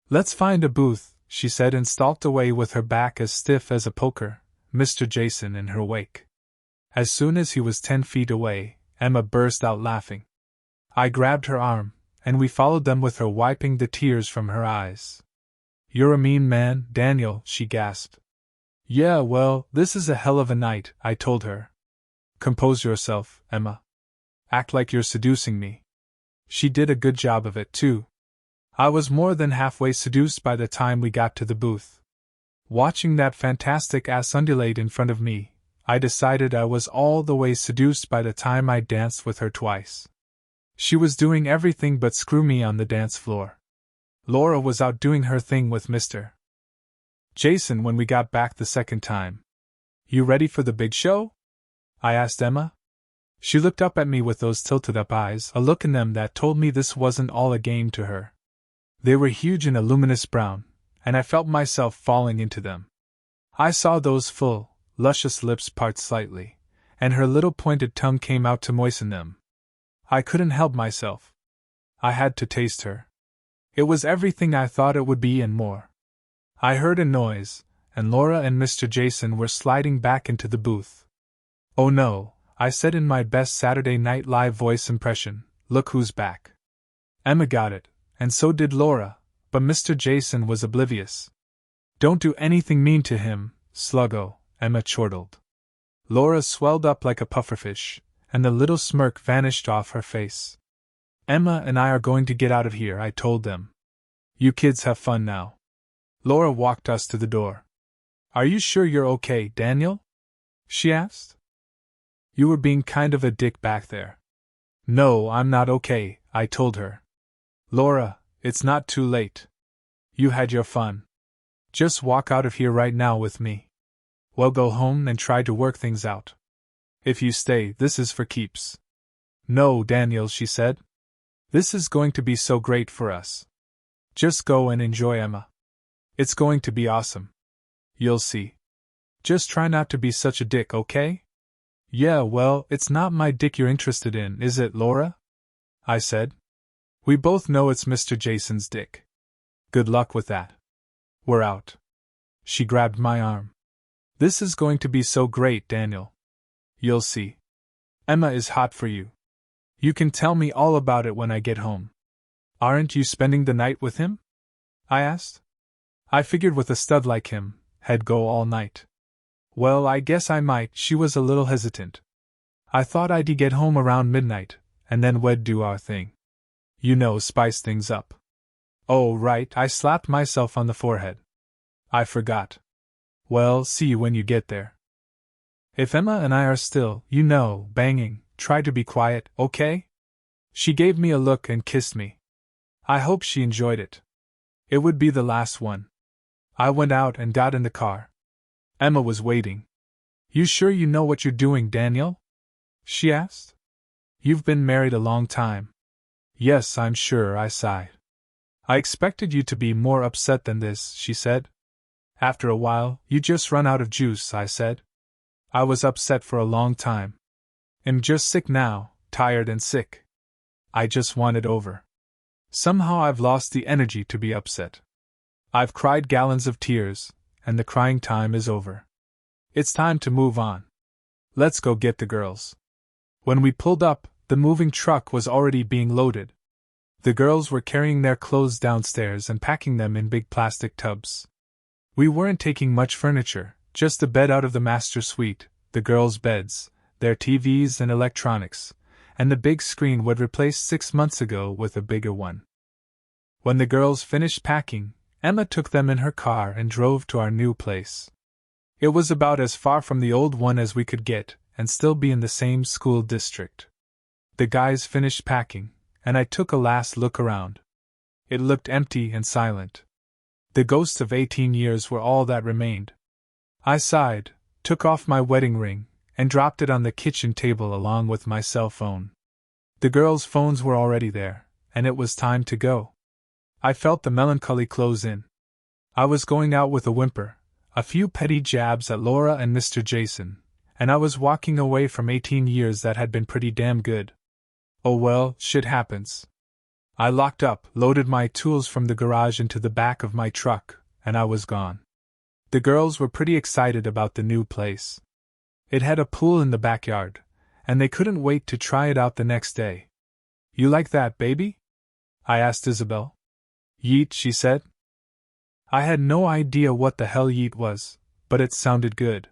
Let's find a booth, she said, and stalked away with her back as stiff as a poker, Mr. Jason in her wake. As soon as he was 10 feet away, Emma burst out laughing. I grabbed her arm, and we followed them with her wiping the tears from her eyes. You're a mean man, Daniel, she gasped. Yeah, well, this is a hell of a night, I told her. Compose yourself, Emma. Act like you're seducing me. She did a good job of it, too. I was more than halfway seduced by the time we got to the booth. Watching that fantastic ass undulate in front of me, I decided I was all the way seduced by the time I danced with her twice. She was doing everything but screw me on the dance floor. Laura was out doing her thing with Mr. Jason when we got back the second time. You ready for the big show? I asked Emma. She looked up at me with those tilted-up eyes, a look in them that told me this wasn't all a game to her. They were huge and a luminous brown, and I felt myself falling into them. I saw those full, luscious lips part slightly, and her little pointed tongue came out to moisten them. I couldn't help myself. I had to taste her. It was everything I thought it would be and more. I heard a noise, and Laura and Mr. Jason were sliding back into the booth. Oh no, I said in my best Saturday Night Live voice impression, look who's back. Emma got it, and so did Laura, but Mr. Jason was oblivious. Don't do anything mean to him, sluggo, Emma chortled. Laura swelled up like a pufferfish, and the little smirk vanished off her face. Emma and I are going to get out of here, I told them. You kids have fun now. Laura walked us to the door. Are you sure you're okay, Daniel? She asked. You were being kind of a dick back there. No, I'm not okay, I told her. Laura, it's not too late. You had your fun. Just walk out of here right now with me. We'll go home and try to work things out. If you stay, this is for keeps. No, Daniel, she said. This is going to be so great for us. Just go and enjoy, Emma. It's going to be awesome. You'll see. Just try not to be such a dick, okay? Yeah, well, it's not my dick you're interested in, is it, Laura? I said. We both know it's Mr. Jason's dick. Good luck with that. We're out. She grabbed my arm. This is going to be so great, Daniel. You'll see. Emma is hot for you. You can tell me all about it when I get home. Aren't you spending the night with him? I asked. I figured with a stud like him, I'd go all night. Well, I guess I might. She was a little hesitant. I thought I'd get home around midnight, and then we'd do our thing. You know, spice things up. Oh, right, I slapped myself on the forehead. I forgot. Well, see you when you get there. If Emma and I are still, you know, banging, try to be quiet, okay? She gave me a look and kissed me. I hope she enjoyed it. It would be the last one. I went out and got in the car. Emma was waiting. You sure you know what you're doing, Daniel? She asked. You've been married a long time. Yes, I'm sure, I sighed. I expected you to be more upset than this, she said. After a while, you just run out of juice, I said. I was upset for a long time. I'm just sick now, tired and sick. I just want it over. Somehow I've lost the energy to be upset. I've cried gallons of tears, and the crying time is over. It's time to move on. Let's go get the girls. When we pulled up, the moving truck was already being loaded. The girls were carrying their clothes downstairs and packing them in big plastic tubs. We weren't taking much furniture, just a bed out of the master suite, the girls' beds, their TVs and electronics, and the big screen we'd replaced 6 months ago with a bigger one. When the girls finished packing, Emma took them in her car and drove to our new place. It was about as far from the old one as we could get, and still be in the same school district. The guys finished packing, and I took a last look around. It looked empty and silent. The ghosts of 18 years were all that remained. I sighed, took off my wedding ring, and dropped it on the kitchen table along with my cell phone. The girls' phones were already there, and it was time to go. I felt the melancholy close in. I was going out with a whimper, a few petty jabs at Laura and Mr. Jason, and I was walking away from 18 years that had been pretty damn good. Oh well, shit happens. I locked up, loaded my tools from the garage into the back of my truck, and I was gone. The girls were pretty excited about the new place. It had a pool in the backyard, and they couldn't wait to try it out the next day. You like that, baby? I asked Isabel. Yeet, she said. I had no idea what the hell yeet was, but it sounded good.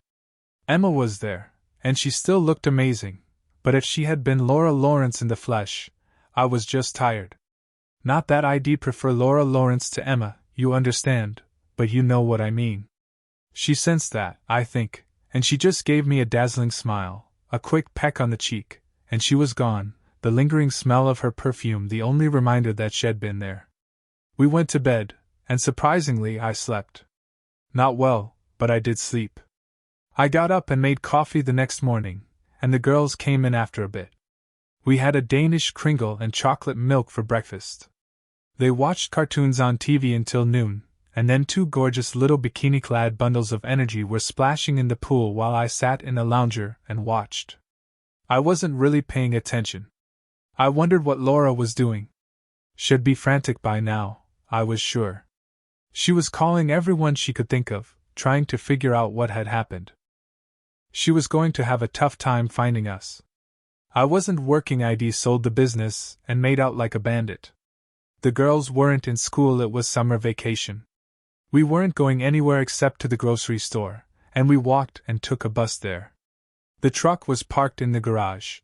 Emma was there, and she still looked amazing, but if she had been Laura Lawrence in the flesh, I was just tired. Not that I'd prefer Laura Lawrence to Emma, you understand, but you know what I mean. She sensed that, I think, and she just gave me a dazzling smile, a quick peck on the cheek, and she was gone, the lingering smell of her perfume the only reminder that she'd been there. We went to bed, and surprisingly I slept. Not well, but I did sleep. I got up and made coffee the next morning, and the girls came in after a bit. We had a Danish kringle and chocolate milk for breakfast. They watched cartoons on TV until noon, and then 2 gorgeous little bikini-clad bundles of energy were splashing in the pool while I sat in a lounger and watched. I wasn't really paying attention. I wondered what Laura was doing. She'd be frantic by now, I was sure. She was calling everyone she could think of, trying to figure out what had happened. She was going to have a tough time finding us. I wasn't working. I'd sold the business and made out like a bandit. The girls weren't in school. It was summer vacation. We weren't going anywhere except to the grocery store, and we walked and took a bus there. The truck was parked in the garage.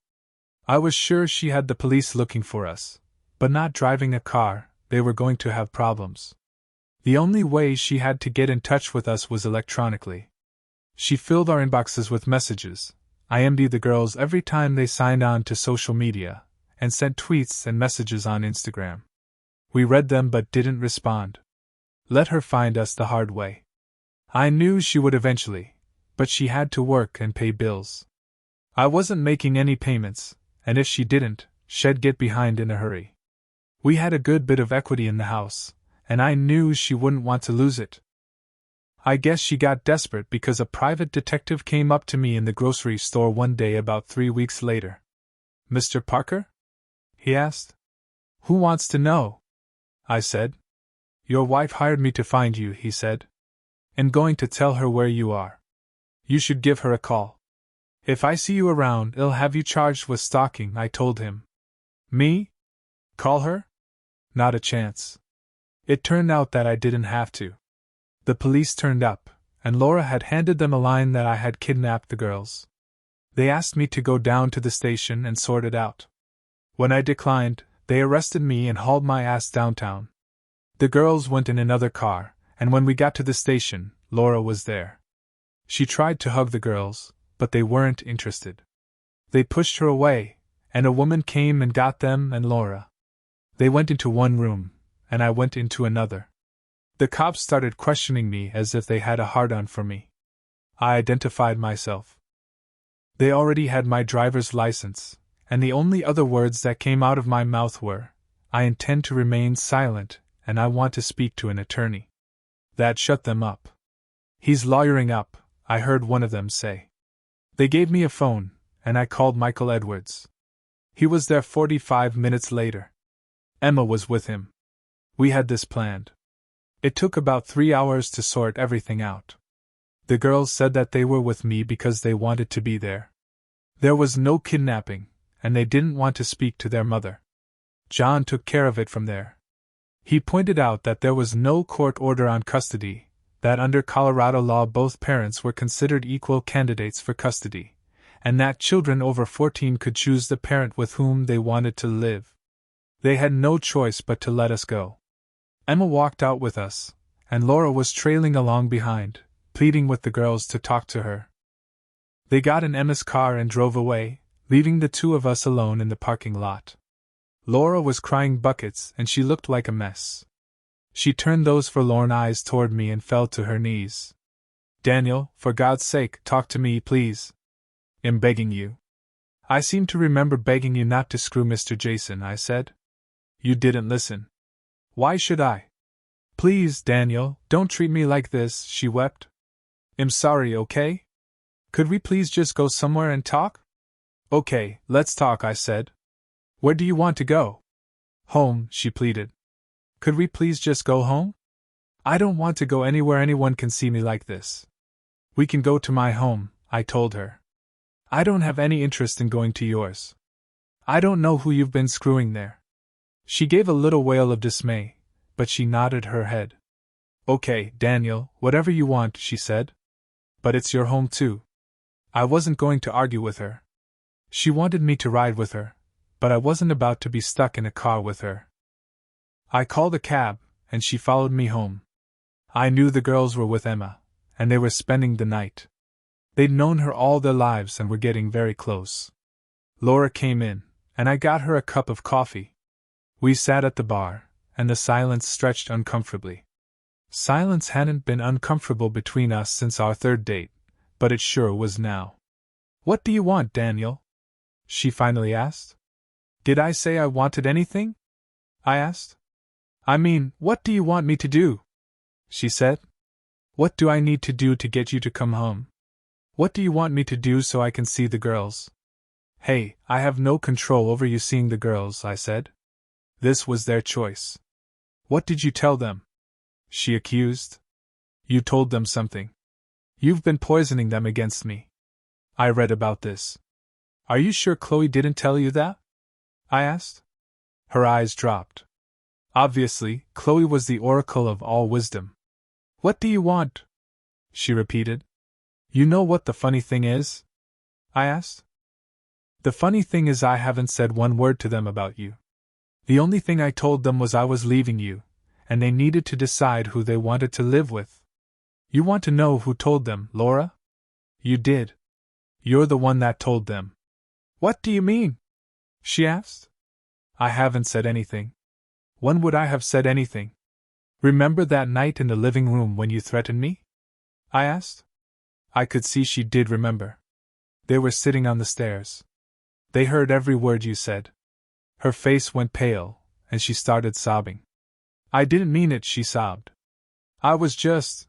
I was sure she had the police looking for us, but not driving a car, they were going to have problems. The only way she had to get in touch with us was electronically. She filled our inboxes with messages. I IM'd the girls every time they signed on to social media, and sent tweets and messages on Instagram. We read them but didn't respond. Let her find us the hard way. I knew she would eventually, but she had to work and pay bills. I wasn't making any payments, and if she didn't, she'd get behind in a hurry. We had a good bit of equity in the house, and I knew she wouldn't want to lose it. I guess she got desperate because a private detective came up to me in the grocery store one day about 3 weeks later. "Mr. Parker?" he asked. "Who wants to know?" I said. "Your wife hired me to find you," he said. "And going to tell her where you are. You should give her a call. If I see you around, I'll have you charged with stalking," I told him. Me? Call her? Not a chance. It turned out that I didn't have to. The police turned up, and Laura had handed them a line that I had kidnapped the girls. They asked me to go down to the station and sort it out. When I declined, they arrested me and hauled my ass downtown. The girls went in another car, and when we got to the station, Laura was there. She tried to hug the girls, but they weren't interested. They pushed her away, and a woman came and got them and Laura. They went into one room, and I went into another. The cops started questioning me as if they had a hard-on for me. I identified myself. They already had my driver's license, and the only other words that came out of my mouth were, "I intend to remain silent, and I want to speak to an attorney." That shut them up. "He's lawyering up," I heard one of them say. They gave me a phone, and I called Michael Edwards. He was there 45 minutes later. Emma was with him. We had this planned. It took about 3 hours to sort everything out. The girls said that they were with me because they wanted to be there. There was no kidnapping, and they didn't want to speak to their mother. John took care of it from there. He pointed out that there was no court order on custody, that under Colorado law both parents were considered equal candidates for custody, and that children over 14 could choose the parent with whom they wanted to live. They had no choice but to let us go. Emma walked out with us, and Laura was trailing along behind, pleading with the girls to talk to her. They got in Emma's car and drove away, leaving the two of us alone in the parking lot. Laura was crying buckets and she looked like a mess. She turned those forlorn eyes toward me and fell to her knees. "Daniel, for God's sake, talk to me, please. I'm begging you." "I seem to remember begging you not to screw Mr. Jason," I said. "You didn't listen." "Why should I?" "Please, Daniel, don't treat me like this," she wept. "I'm sorry, okay? Could we please just go somewhere and talk?" "Okay, let's talk," I said. "Where do you want to go?" "Home," she pleaded. "Could we please just go home?" "I don't want to go anywhere anyone can see me like this." "We can go to my home," I told her. "I don't have any interest in going to yours. I don't know who you've been screwing there." She gave a little wail of dismay, but she nodded her head. "Okay, Daniel, whatever you want," she said. "But it's your home too." I wasn't going to argue with her. She wanted me to ride with her, but I wasn't about to be stuck in a car with her. I called a cab, and she followed me home. I knew the girls were with Emma, and they were spending the night. They'd known her all their lives and were getting very close. Laura came in, and I got her a cup of coffee. We sat at the bar, and the silence stretched uncomfortably. Silence hadn't been uncomfortable between us since our third date, but it sure was now. "What do you want, Daniel?" she finally asked. "Did I say I wanted anything?" I asked. "I mean, what do you want me to do?" she said. "What do I need to do to get you to come home? What do you want me to do so I can see the girls?" "Hey, I have no control over you seeing the girls," I said. "This was their choice." "What did you tell them?" she accused. "You told them something. You've been poisoning them against me. I read about this." "Are you sure Chloe didn't tell you that?" I asked. Her eyes dropped. Obviously, Chloe was the oracle of all wisdom. "What do you want?" she repeated. "You know what the funny thing is?" I asked. "The funny thing is I haven't said one word to them about you. The only thing I told them was I was leaving you, and they needed to decide who they wanted to live with. You want to know who told them, Laura? You did. You're the one that told them." "What do you mean?" she asked. "I haven't said anything. When would I have said anything? Remember that night in the living room when you threatened me?" I asked. I could see she did remember. They were sitting on the stairs. "They heard every word you said." Her face went pale, and she started sobbing. "I didn't mean it," she sobbed. "I was just,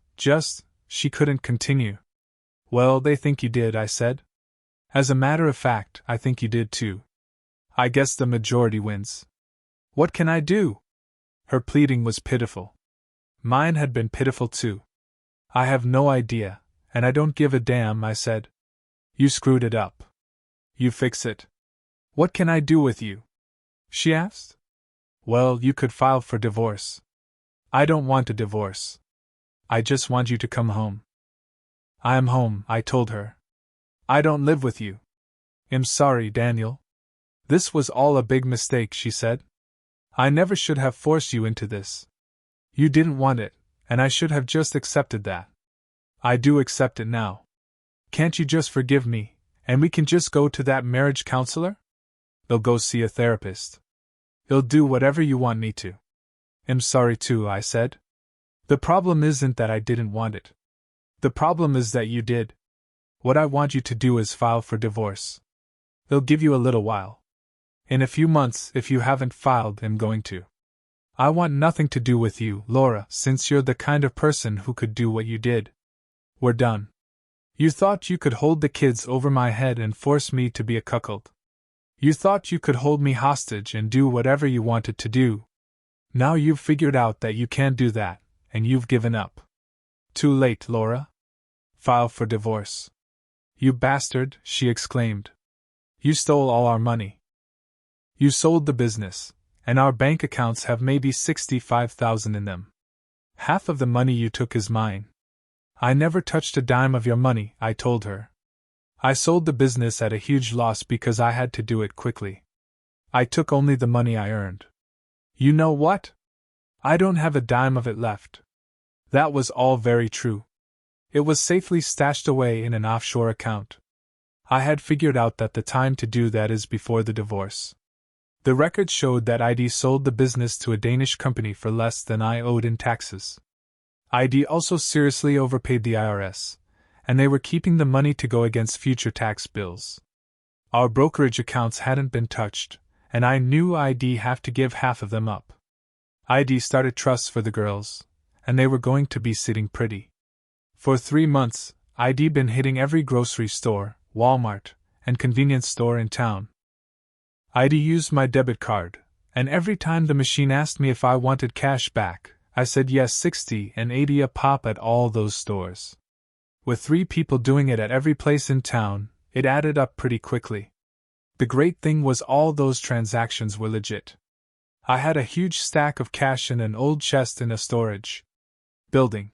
she couldn't continue. "Well, they think you did," I said. "As a matter of fact, I think you did too. I guess the majority wins. What can I do?" Her pleading was pitiful. Mine had been pitiful too. "I have no idea, and I don't give a damn," I said. "You screwed it up. You fix it." "What can I do with you?" she asked. "Well, you could file for divorce." "I don't want a divorce. I just want you to come home." "I am home," I told her. "I don't live with you." "I'm sorry, Daniel. This was all a big mistake," she said. "I never should have forced you into this. You didn't want it, and I should have just accepted that. I do accept it now. Can't you just forgive me, and we can just go to that marriage counselor? They'll go see a therapist. They'll do whatever you want me to." "I'm sorry too," I said. "The problem isn't that I didn't want it. The problem is that you did. What I want you to do is file for divorce. They'll give you a little while. In a few months, if you haven't filed, I'm going to. I want nothing to do with you, Laura, since you're the kind of person who could do what you did. We're done." You thought you could hold the kids over my head and force me to be a cuckold. You thought you could hold me hostage and do whatever you wanted to do. Now you've figured out that you can't do that, and you've given up. Too late, Laura. File for divorce. You bastard, she exclaimed. You stole all our money. You sold the business, and our bank accounts have maybe $65,000 in them. Half of the money you took is mine. I never touched a dime of your money, I told her. I sold the business at a huge loss because I had to do it quickly. I took only the money I earned. You know what? I don't have a dime of it left. That was all very true. It was safely stashed away in an offshore account. I had figured out that the time to do that is before the divorce. The record showed that ID sold the business to a Danish company for less than I owed in taxes. ID also seriously overpaid the IRS, and they were keeping the money to go against future tax bills. Our brokerage accounts hadn't been touched, and I knew I'd have to give half of them up. I'd started trusts for the girls, and they were going to be sitting pretty. For 3 months, I'd been hitting every grocery store, Walmart, and convenience store in town. I'd used my debit card, and every time the machine asked me if I wanted cash back, I said yes 60 and 80 a pop at all those stores. With 3 people doing it at every place in town, it added up pretty quickly. The great thing was all those transactions were legit. I had a huge stack of cash in an old chest in a storage building.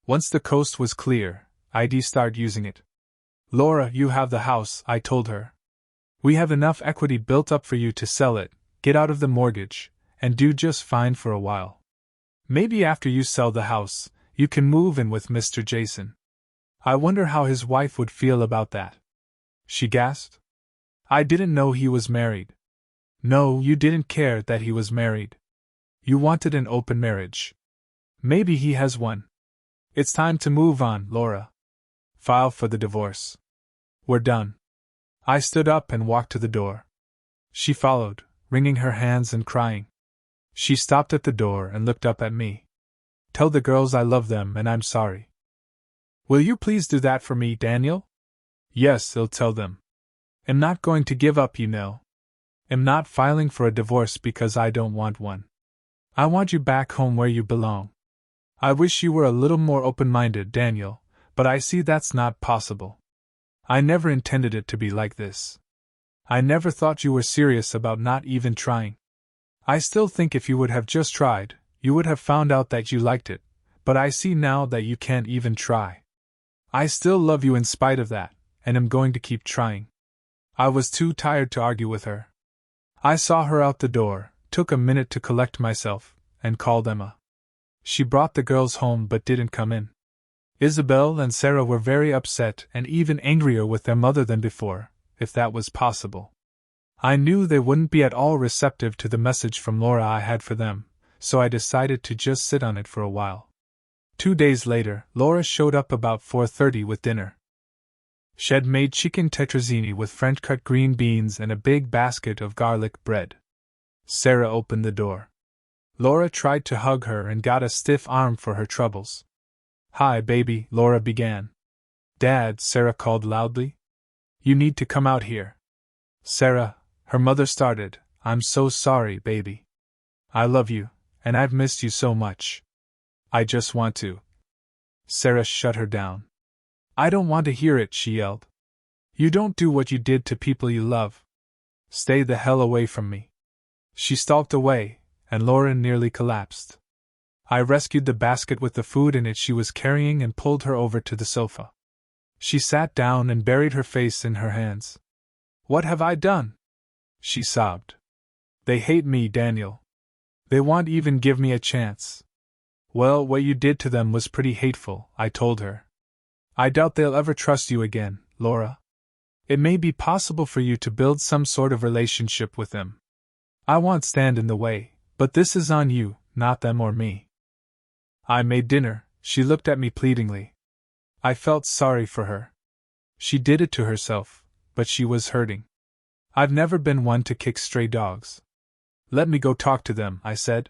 Once the coast was clear, I'd start using it. Laura, you have the house, I told her. We have enough equity built up for you to sell it, get out of the mortgage, and do just fine for a while. Maybe after you sell the house, you can move in with Mr. Jason. I wonder how his wife would feel about that. She gasped. I didn't know he was married. No, you didn't care that he was married. You wanted an open marriage. Maybe he has one. It's time to move on, Laura. File for the divorce. We're done. I stood up and walked to the door. She followed, wringing her hands and crying. She stopped at the door and looked up at me. Tell the girls I love them and I'm sorry. Will you please do that for me, Daniel? Yes, I'll tell them. I'm not going to give up, you know. I'm not filing for a divorce because I don't want one. I want you back home where you belong. I wish you were a little more open-minded, Daniel, but I see that's not possible. I never intended it to be like this. I never thought you were serious about not even trying. I still think if you would have just tried, you would have found out that you liked it, but I see now that you can't even try. I still love you in spite of that, and am going to keep trying. I was too tired to argue with her. I saw her out the door, took a minute to collect myself, and called Emma. She brought the girls home but didn't come in. Isabel and Sarah were very upset and even angrier with their mother than before, if that was possible. I knew they wouldn't be at all receptive to the message from Laura I had for them, so I decided to just sit on it for a while. 2 days later, Laura showed up about 4:30 with dinner. She had made chicken tetrazzini with French-cut green beans and a big basket of garlic bread. Sarah opened the door. Laura tried to hug her and got a stiff arm for her troubles. Hi, baby, Laura began. Dad, Sarah called loudly. You need to come out here. Sarah, her mother started, I'm so sorry, baby. I love you, and I've missed you so much. I just want to. Sarah shut her down. I don't want to hear it, she yelled. You don't do what you did to people you love. Stay the hell away from me. She stalked away, and Laura nearly collapsed. I rescued the basket with the food in it she was carrying and pulled her over to the sofa. She sat down and buried her face in her hands. What have I done? She sobbed. They hate me, Daniel. They won't even give me a chance. Well, what you did to them was pretty hateful, I told her. I doubt they'll ever trust you again, Laura. It may be possible for you to build some sort of relationship with them. I won't stand in the way, but this is on you, not them or me. I made dinner, she looked at me pleadingly. I felt sorry for her. She did it to herself, but she was hurting. I've never been one to kick stray dogs. Let me go talk to them, I said.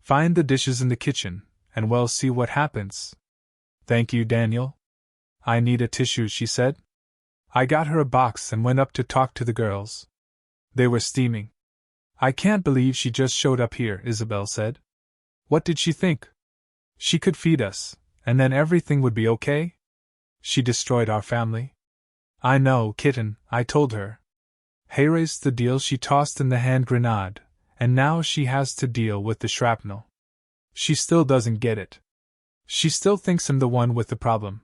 Find the dishes in the kitchen, and we'll see what happens. Thank you, Daniel. I need a tissue, she said. I got her a box and went up to talk to the girls. They were steaming. I can't believe she just showed up here, Isabel said. What did she think? She could feed us, and then everything would be okay? She destroyed our family. I know, kitten, I told her. Here's the deal, she tossed in the hand grenade, and now she has to deal with the shrapnel. She still doesn't get it. She still thinks I'm the one with the problem.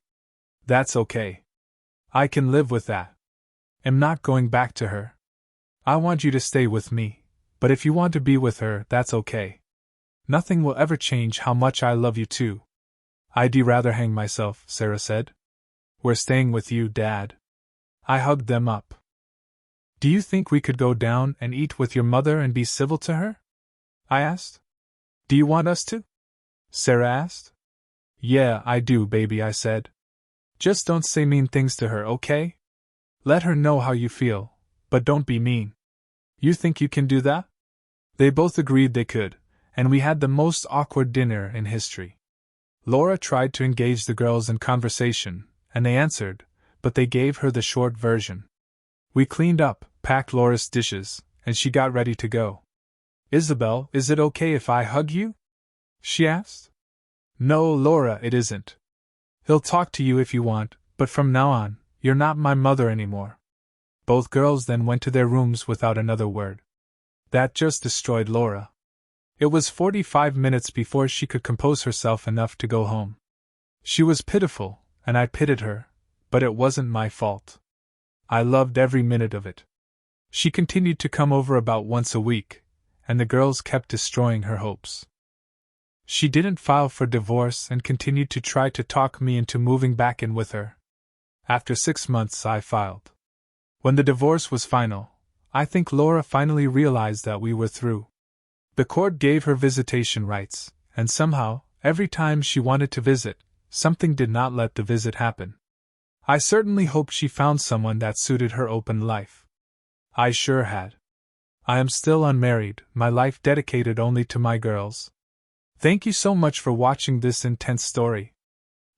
That's okay. I can live with that. I'm not going back to her. I want you to stay with me, but if you want to be with her, that's okay. Nothing will ever change how much I love you too. I'd rather hang myself, Sarah said. We're staying with you, Dad. I hugged them up. Do you think we could go down and eat with your mother and be civil to her? I asked. Do you want us to? Sarah asked. Yeah, I do, baby, I said. Just don't say mean things to her, okay? Let her know how you feel, but don't be mean. You think you can do that? They both agreed they could, and we had the most awkward dinner in history. Laura tried to engage the girls in conversation, and they answered, but they gave her the short version. We cleaned up, packed Laura's dishes, and she got ready to go. Isabel, is it okay if I hug you? She asked. No, Laura, it isn't. He'll talk to you if you want, but from now on, you're not my mother anymore. Both girls then went to their rooms without another word. That just destroyed Laura. It was 45 minutes before she could compose herself enough to go home. She was pitiful, and I pitied her, but it wasn't my fault. I loved every minute of it. She continued to come over about once a week, and the girls kept destroying her hopes. She didn't file for divorce and continued to try to talk me into moving back in with her. After 6 months, I filed. When the divorce was final, I think Laura finally realized that we were through. The court gave her visitation rights, and somehow, every time she wanted to visit, something did not let the visit happen. I certainly hoped she found someone that suited her open life. I sure had. I am still unmarried, my life dedicated only to my girls. Thank you so much for watching this intense story.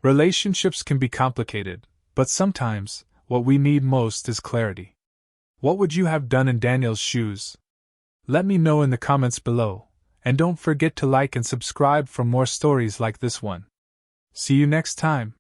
Relationships can be complicated, but sometimes, what we need most is clarity. What would you have done in Daniel's shoes? Let me know in the comments below, and don't forget to like and subscribe for more stories like this one. See you next time.